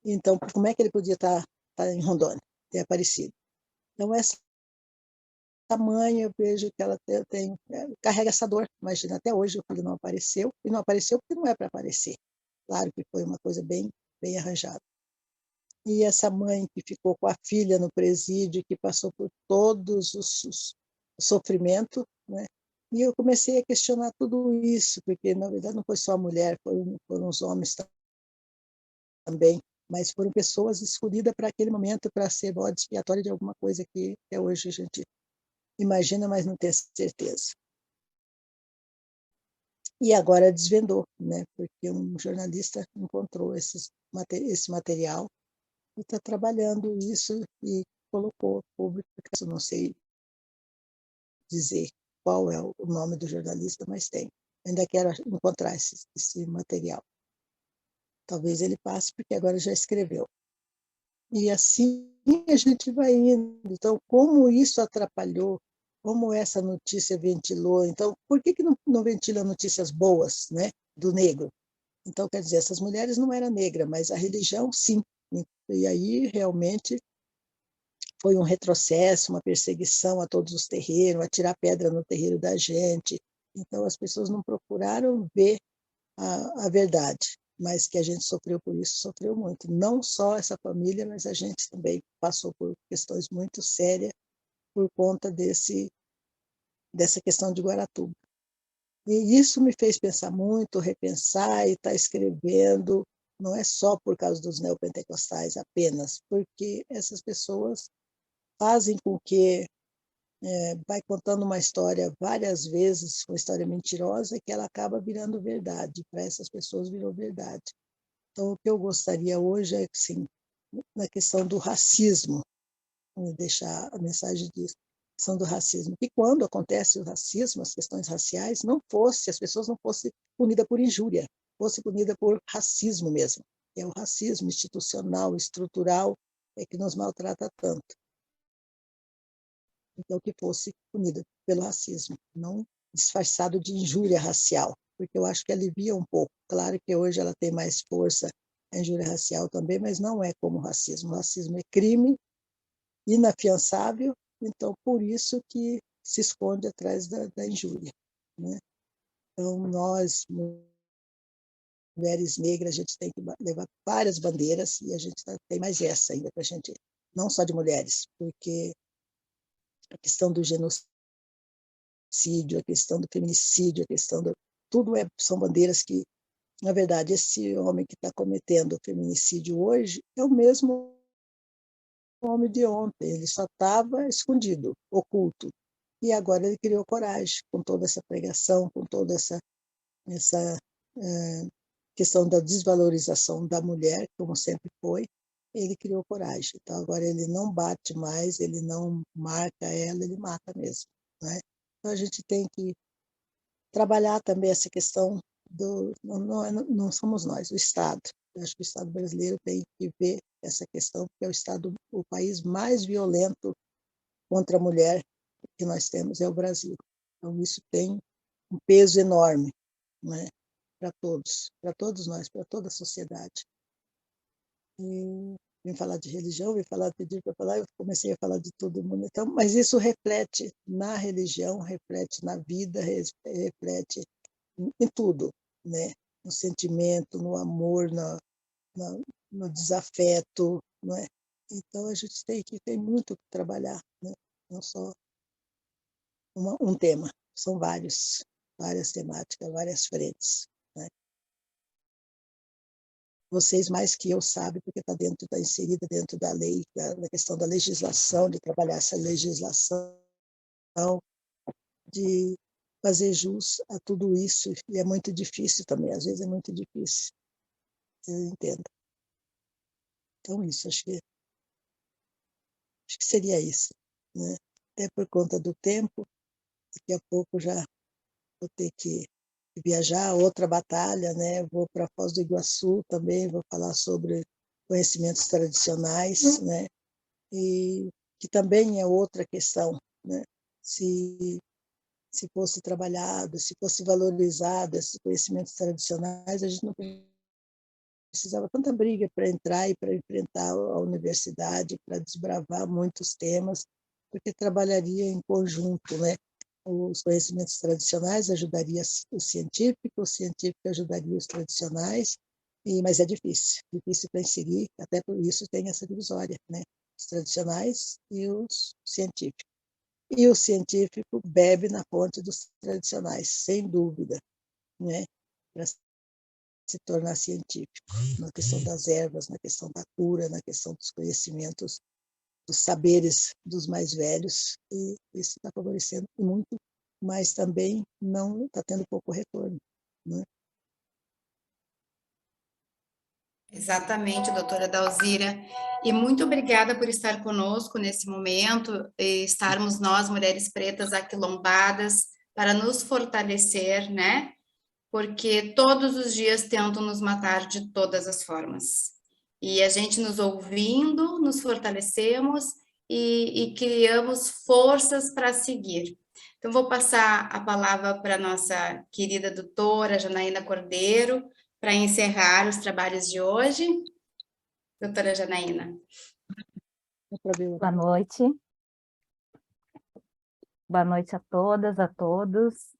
Speaker 4: então como é que ele podia estar em Rondônia, ter aparecido? Então, essa mãe, eu vejo que ela carrega essa dor. Imagina, até hoje o filho não apareceu, e não apareceu porque não é para aparecer. Claro que foi uma coisa bem, bem arranjada. E essa mãe que ficou com a filha no presídio, que passou por todos os sofrimentos, né? E eu comecei a questionar tudo isso, porque, na verdade, não foi só a mulher, foram os homens também, mas foram pessoas escolhidas para aquele momento, para ser bode expiatório de alguma coisa que até hoje a gente imagina, mas não tem certeza. E agora desvendou, né? Porque um jornalista encontrou esse material e está trabalhando isso e colocou público. Eu não sei dizer qual é o nome do jornalista, mas tem. Ainda quero encontrar esse material. Talvez ele passe, porque agora já escreveu. E assim a gente vai indo. Então, como isso atrapalhou, como essa notícia ventilou. Então, por que não ventila notícias boas, né, do negro? Então, quer dizer, essas mulheres não eram negras, mas a religião, sim. E aí, realmente, foi um retrocesso, uma perseguição a todos os terreiros, a tirar pedra no terreiro da gente. Então, as pessoas não procuraram ver a verdade, mas que a gente sofreu por isso, sofreu muito. Não só essa família, mas a gente também passou por questões muito sérias por conta dessa questão de Guaratuba. E isso me fez pensar muito, repensar e estar escrevendo, não é só por causa dos neopentecostais apenas, porque essas pessoas fazem com que vai contando uma história várias vezes, uma história mentirosa, que ela acaba virando verdade. Para essas pessoas virou verdade. Então, o que eu gostaria hoje é, sim, na questão do racismo, vou deixar a mensagem disso, questão do racismo, que quando acontece o racismo, as questões raciais, as pessoas não fossem punidas por injúria, fossem punidas por racismo mesmo. É o racismo institucional, estrutural, que nos maltrata tanto. Então, que fosse punida pelo racismo, não disfarçado de injúria racial, porque eu acho que alivia um pouco. Claro que hoje ela tem mais força, a injúria racial também, mas não é como o racismo. O racismo é crime inafiançável, então por isso que se esconde atrás da injúria, né? Então, nós, mulheres negras, a gente tem que levar várias bandeiras, e a gente tem mais essa ainda para a gente, não só de mulheres, porque a questão do genocídio, a questão do feminicídio, a questão tudo são bandeiras que, na verdade, esse homem que está cometendo o feminicídio hoje é o mesmo homem de ontem, ele só estava escondido, oculto, e agora ele criou coragem, com toda essa pregação, com toda essa questão da desvalorização da mulher, como sempre foi, ele criou coragem. Então, agora ele não bate mais, ele não marca ela, ele mata mesmo, né? Então, a gente tem que trabalhar também essa questão não somos nós, o Estado. Eu acho que o Estado brasileiro tem que ver essa questão, porque é o país mais violento contra a mulher que nós temos, é o Brasil. Então, isso tem um peso enorme, né, para todos nós, para toda a sociedade. E vim falar de religião, pedir para falar, eu comecei a falar de todo mundo. Então, mas isso reflete na religião, reflete na vida, reflete em tudo, né? No sentimento, no amor, no desafeto, não é? Então a gente tem muito que trabalhar, né? Não só um tema, são várias temáticas, várias frentes, né? Vocês mais que eu sabem, porque está inserida dentro da lei, na questão da legislação, de trabalhar essa legislação, de fazer jus a tudo isso, e é muito difícil também, às vezes é muito difícil, eu entendo. Então, isso, acho que seria isso, né? Até por conta do tempo, daqui a pouco já vou ter que viajar, outra batalha, né? Vou para Foz do Iguaçu também, vou falar sobre conhecimentos tradicionais, né? E que também é outra questão, né? Se fosse trabalhado, se fosse valorizado esses conhecimentos tradicionais, a gente não precisava tanta briga para entrar e para enfrentar a universidade, para desbravar muitos temas, porque trabalharia em conjunto, né? Os conhecimentos tradicionais ajudaria o científico ajudaria os tradicionais, mas é difícil para inserir, até por isso tem essa divisória, né? Os tradicionais e os científicos. E o científico bebe na fonte dos tradicionais, sem dúvida, né? Para se tornar científico, na questão das ervas, na questão da cura, na questão dos conhecimentos, dos saberes dos mais velhos, e isso está favorecendo muito, mas também não está tendo pouco retorno, né?
Speaker 5: Exatamente, doutora Dalzira. E muito obrigada por estar conosco nesse momento, e estarmos nós, mulheres pretas aquilombadas, para nos fortalecer, né? Porque todos os dias tentam nos matar de todas as formas. E a gente nos ouvindo, nos fortalecemos e criamos forças para seguir. Então, vou passar a palavra para a nossa querida doutora Janaína Cordeiro, para encerrar os trabalhos de hoje. Doutora Janaína.
Speaker 7: Boa noite. Boa noite a todas, a todos.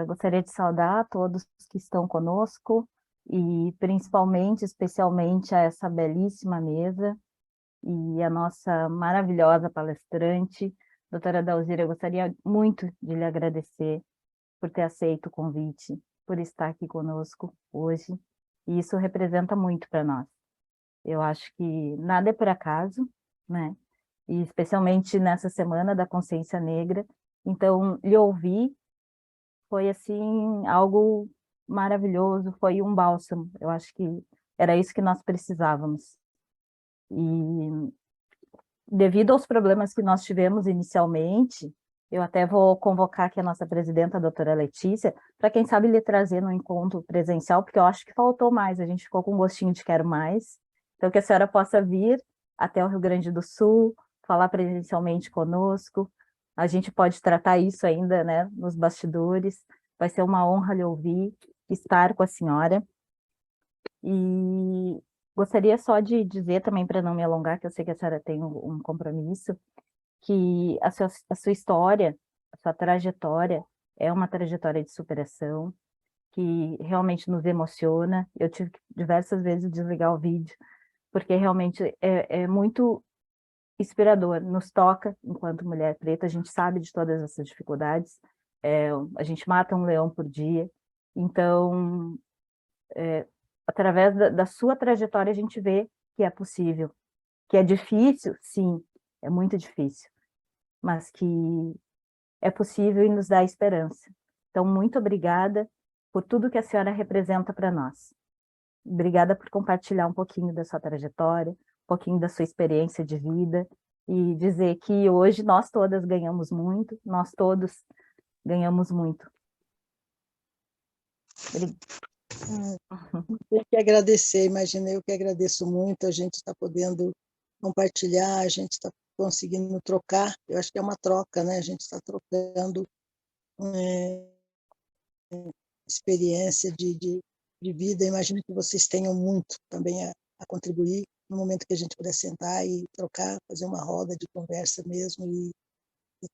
Speaker 7: Gostaria de saudar a todos que estão conosco e principalmente, especialmente a essa belíssima mesa e a nossa maravilhosa palestrante, doutora Dalzira. Eu gostaria muito de lhe agradecer por ter aceito o convite, por estar aqui conosco hoje, e isso representa muito para nós. Eu acho que nada é por acaso, né? E especialmente nessa Semana da Consciência Negra. Então, lhe ouvir foi, assim, algo maravilhoso, foi um bálsamo. Eu acho que era isso que nós precisávamos. E devido aos problemas que nós tivemos inicialmente, eu até vou convocar aqui a nossa presidenta, a doutora Letícia, para quem sabe lhe trazer no encontro presencial, porque eu acho que faltou mais, a gente ficou com um gostinho de quero mais. Então, que a senhora possa vir até o Rio Grande do Sul, falar presencialmente conosco. A gente pode tratar isso ainda, né, nos bastidores. Vai ser uma honra lhe ouvir, estar com a senhora. E gostaria só de dizer também, para não me alongar, que eu sei que a senhora tem um compromisso, que a sua história, a sua trajetória é uma trajetória de superação, que realmente nos emociona. Eu tive que diversas vezes desligar o vídeo, porque realmente é muito inspirador, nos toca enquanto mulher preta, a gente sabe de todas essas dificuldades, a gente mata um leão por dia, então, através da sua trajetória a gente vê que é possível, que é difícil, sim, é muito difícil, mas que é possível e nos dá esperança. Então, muito obrigada, por tudo que a senhora representa para nós. Obrigada por compartilhar um pouquinho da sua trajetória, um pouquinho da sua experiência de vida, e dizer que hoje nós todas ganhamos muito, nós todos ganhamos muito.
Speaker 4: Tem que agradecer, imagina, eu que agradeço muito, a gente está podendo compartilhar, a gente está conseguindo trocar, eu acho que é uma troca, né? A gente está trocando experiência de vida, imagino que vocês tenham muito também a contribuir no momento que a gente puder sentar e trocar, fazer uma roda de conversa mesmo e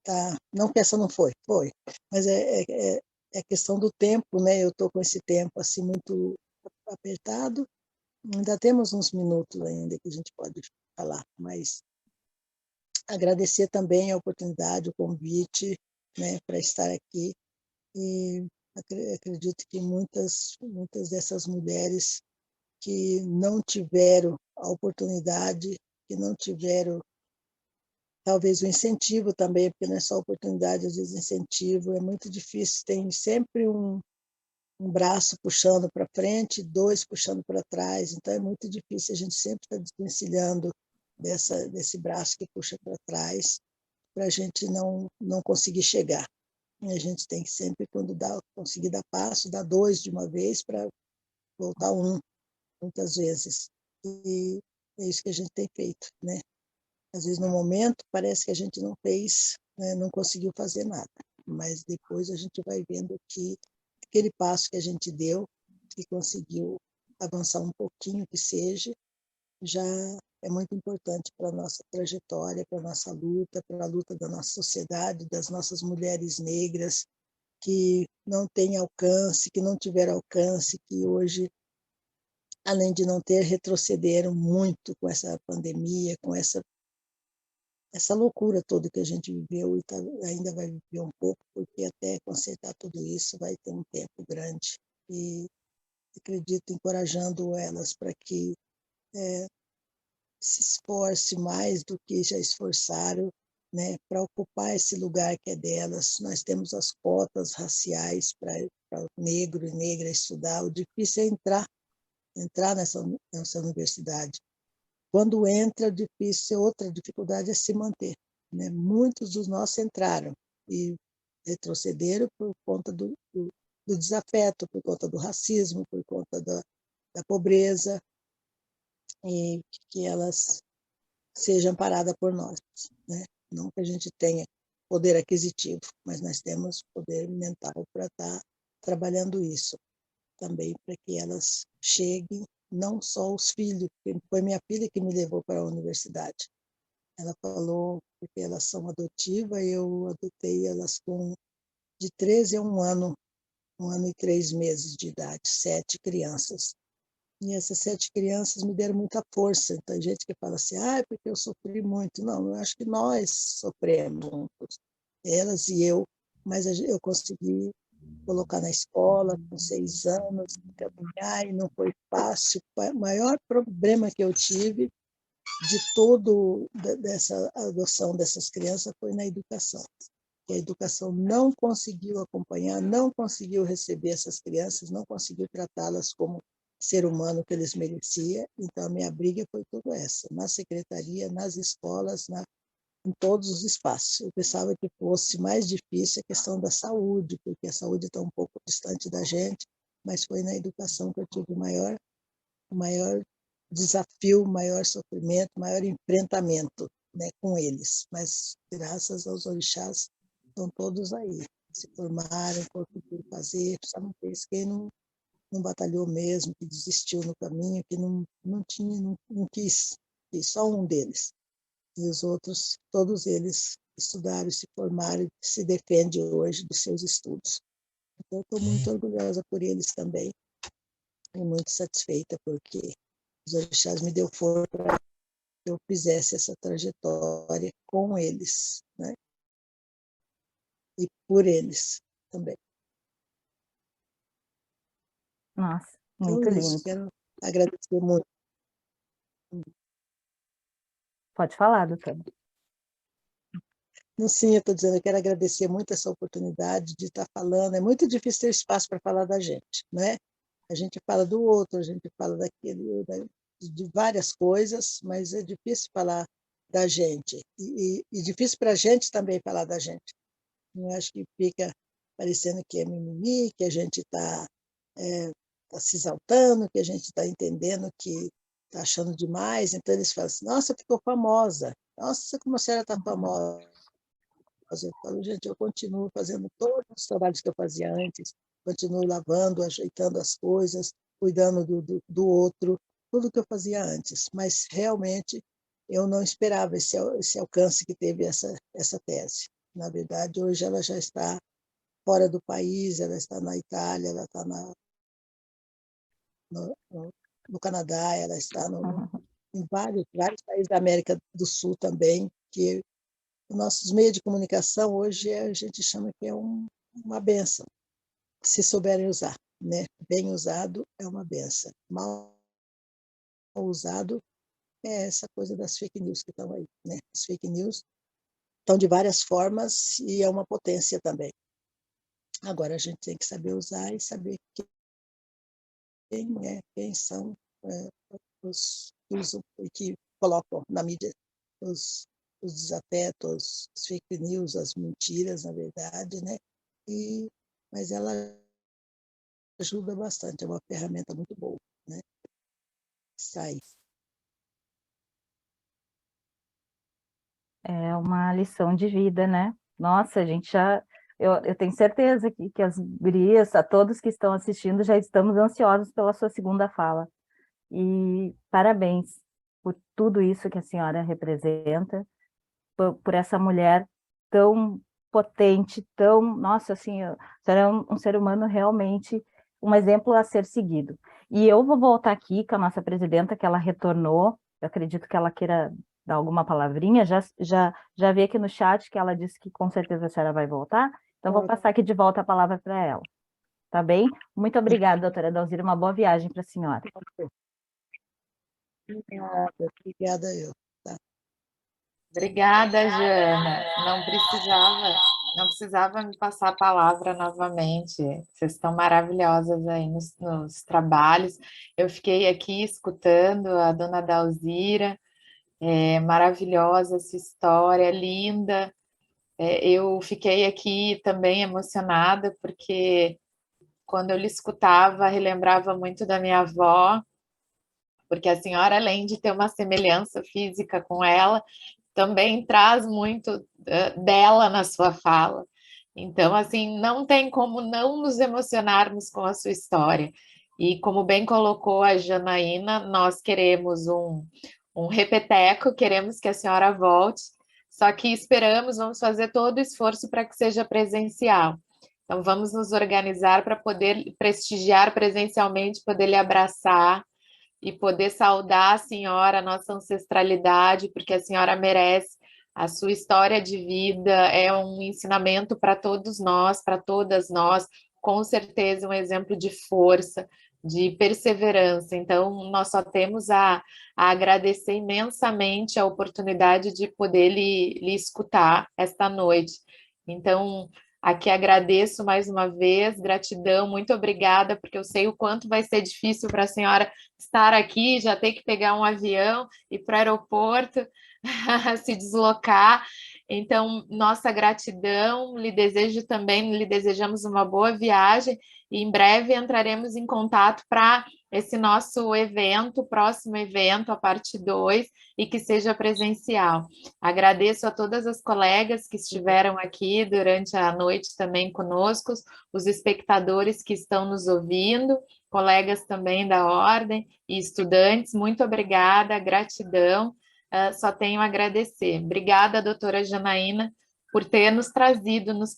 Speaker 4: tá, não que essa não foi, mas é questão do tempo, né? Eu estou com esse tempo assim muito apertado, ainda temos uns minutos ainda que a gente pode falar, mas agradecer também a oportunidade, o convite, né, para estar aqui, e acredito que muitas dessas mulheres que não tiveram a oportunidade, que não tiveram talvez o incentivo também, porque não é só oportunidade, às vezes incentivo, é muito difícil, tem sempre um braço puxando para frente, dois puxando para trás, então é muito difícil, a gente sempre está desvencilhando desse braço que puxa para trás, para a gente não conseguir chegar. E a gente tem que sempre, quando conseguir dar passo, dar dois de uma vez para voltar muitas vezes. E é isso que a gente tem feito, né? Às vezes, no momento, parece que a gente não fez, né, não conseguiu fazer nada, mas depois a gente vai vendo que aquele passo que a gente deu, que conseguiu avançar um pouquinho que seja, já é muito importante para a nossa trajetória, para a nossa luta, para a luta da nossa sociedade, das nossas mulheres negras, que não têm alcance, que não tiveram alcance, que hoje, além de não ter, retrocederam muito com essa pandemia, com essa loucura toda que a gente viveu e ainda vai viver um pouco, porque até consertar tudo isso vai ter um tempo grande. E acredito encorajando elas para que se esforce mais do que já esforçaram, né, para ocupar esse lugar que é delas. Nós temos as cotas raciais para negro e negra estudar. O difícil é entrar nessa universidade. Quando entra, difícil, outra dificuldade é se manter, né? Muitos dos nossos entraram e retrocederam por conta do desafeto, por conta do racismo, por conta da pobreza, e que elas sejam amparadas por nós, né? Não que a gente tenha poder aquisitivo, mas nós temos poder mental para estar trabalhando isso também, para que elas cheguem, não só os filhos, foi minha filha que me levou para a universidade. Ela falou, porque elas são adotivas, eu adotei elas de 13 a 1 ano e 3 meses de idade, 7 crianças. E essas 7 crianças me deram muita força. Tem gente que fala assim, porque eu sofri muito. Não, eu acho que nós sofremos juntos, elas e eu, mas eu consegui colocar na escola com 6 anos, caminhar, e não foi fácil. O maior problema que eu tive dessa adoção dessas crianças foi na educação. A educação não conseguiu acompanhar, não conseguiu receber essas crianças, não conseguiu tratá-las como ser humano que eles mereciam. Então, a minha briga foi toda essa, na secretaria, nas escolas, em todos os espaços. Eu pensava que fosse mais difícil a questão da saúde, porque a saúde está um pouco distante da gente, mas foi na educação que eu tive o maior desafio, o maior sofrimento, o maior enfrentamento, né, com eles. Mas, graças aos orixás, estão todos aí. Se formaram, conseguiram fazer, só não fez quem não batalhou mesmo, que desistiu no caminho, que não quis, só um deles. E os outros, todos eles estudaram, se formaram e se defendem hoje dos seus estudos. Então, estou muito orgulhosa por eles também e muito satisfeita porque os orixás me deu força para que eu fizesse essa trajetória com eles, né? E por eles também.
Speaker 7: Nossa, muito
Speaker 4: Então,
Speaker 7: lindo.
Speaker 4: quero agradecer muito.
Speaker 7: Pode falar, doutora.
Speaker 4: Não, sim, eu estou dizendo, eu quero agradecer muito essa oportunidade de estar falando. É muito difícil ter espaço para falar da gente, né? A gente fala do outro, a gente fala de várias coisas, mas é difícil falar da gente. E difícil para a gente também falar da gente. Eu acho que fica parecendo que é mimimi, que a gente está tá se exaltando, que a gente está entendendo que está achando demais. Então eles falam assim, nossa, ficou famosa. Nossa, como a senhora está famosa. Eu falo, gente, eu continuo fazendo todos os trabalhos que eu fazia antes, continuo lavando, ajeitando as coisas, cuidando do outro, tudo que eu fazia antes. Mas realmente eu não esperava esse alcance que teve essa tese. Na verdade, hoje ela já está fora do país, ela está na Itália, ela está no Canadá, ela está em vários países da América do Sul também, que os nossos meios de comunicação hoje a gente chama que é uma benção, se souberem usar, né? Bem usado é uma benção, mal usado é essa coisa das fake news que estão aí, né? As fake news estão de várias formas e é uma potência também. Agora a gente tem que saber usar e saber quem são os que usam e que colocam na mídia os desafetos, as fake news, as mentiras, na verdade, né? Mas ela ajuda bastante, é uma ferramenta muito boa, né? Sai.
Speaker 7: É uma lição de vida, né? Nossa, a gente já... Eu tenho certeza que as gurias, a todos que estão assistindo, já estamos ansiosos pela sua segunda fala. E parabéns por tudo isso que a senhora representa, por essa mulher tão potente, tão... Nossa, assim, a senhora é um ser humano realmente, um exemplo a ser seguido. E eu vou voltar aqui com a nossa presidenta, que ela retornou, eu acredito que ela queira dar alguma palavrinha, já vi aqui no chat que ela disse que com certeza a senhora vai voltar, então vou passar aqui de volta a palavra para ela, tá bem? Muito obrigada, doutora Dalzira, uma boa viagem para a senhora.
Speaker 4: Obrigada eu. Tá?
Speaker 1: Obrigada, Jana. Não precisava me passar a palavra novamente. Vocês estão maravilhosas aí nos trabalhos. Eu fiquei aqui escutando a dona Dalzira, maravilhosa essa história, linda. Eu fiquei aqui também emocionada, porque quando eu lhe escutava, relembrava muito da minha avó, porque a senhora, além de ter uma semelhança física com ela, também traz muito dela na sua fala. Então, assim, não tem como não nos emocionarmos com a sua história. E como bem colocou a Janaína, nós queremos um repeteco, queremos que a senhora volte, só que esperamos, vamos fazer todo o esforço para que seja presencial. Então, vamos nos organizar para poder prestigiar presencialmente, poder lhe abraçar, e poder saudar a senhora, a nossa ancestralidade, porque a senhora merece. A sua história de vida é um ensinamento para todos nós, para todas nós, com certeza um exemplo de força, de perseverança. Então, nós só temos a agradecer imensamente a oportunidade de poder lhe escutar esta noite. Então, aqui agradeço mais uma vez, gratidão, muito obrigada, porque eu sei o quanto vai ser difícil para a senhora estar aqui, já ter que pegar um avião, ir para o aeroporto, se deslocar. Então, nossa gratidão, lhe desejamos uma boa viagem e em breve entraremos em contato para esse nosso evento, próximo evento, a parte 2, e que seja presencial. Agradeço a todas as colegas que estiveram aqui durante a noite também conosco, os espectadores que estão nos ouvindo, colegas também da ordem e estudantes, muito obrigada, gratidão, só tenho a agradecer. Obrigada, doutora Janaína, por ter nos trazido, nos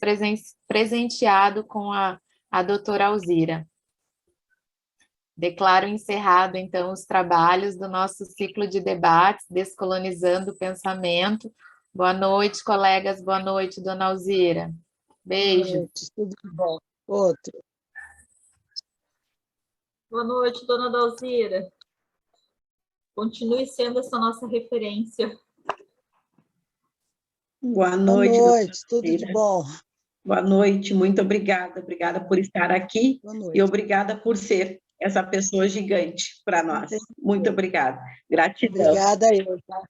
Speaker 1: presenteado com a doutora Alzira. Declaro encerrado, então, os trabalhos do nosso ciclo de debates, Descolonizando o Pensamento. Boa noite, colegas, boa noite, dona Alzira. Beijo.
Speaker 4: Boa noite, tudo bom. Outro.
Speaker 2: Boa noite, dona Dalzira. Continue sendo essa nossa referência.
Speaker 6: Boa
Speaker 4: Boa
Speaker 6: noite,
Speaker 4: noite, tudo
Speaker 6: doutora.
Speaker 4: de bom.
Speaker 6: Boa noite, muito obrigada. Obrigada por estar aqui
Speaker 4: Boa
Speaker 6: e
Speaker 4: noite.
Speaker 6: obrigada por ser essa pessoa gigante para nós. Muito obrigada. Gratidão.
Speaker 4: Obrigada eu, tá?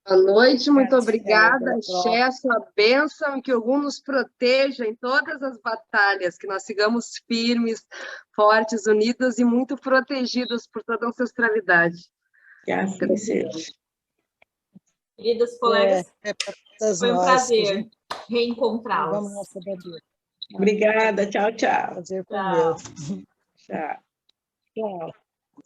Speaker 3: Boa noite, muito
Speaker 6: Gratidão.
Speaker 3: obrigada,
Speaker 4: Até a próxima.
Speaker 3: Xé, sua bênção, que algum nos proteja em todas as batalhas, que nós sigamos firmes, fortes, unidas e muito protegidas por toda a ancestralidade.
Speaker 6: Que assim seja.
Speaker 2: Queridas colegas,
Speaker 4: Para todas
Speaker 2: foi um
Speaker 4: nós que a
Speaker 2: prazer
Speaker 4: gente
Speaker 2: reencontrá-las.
Speaker 4: vamos nessa bandeira.
Speaker 6: Obrigada. Tchau, tchau.
Speaker 4: Prazer foi meu.
Speaker 2: Tchau.
Speaker 6: Tchau.
Speaker 4: Tchau.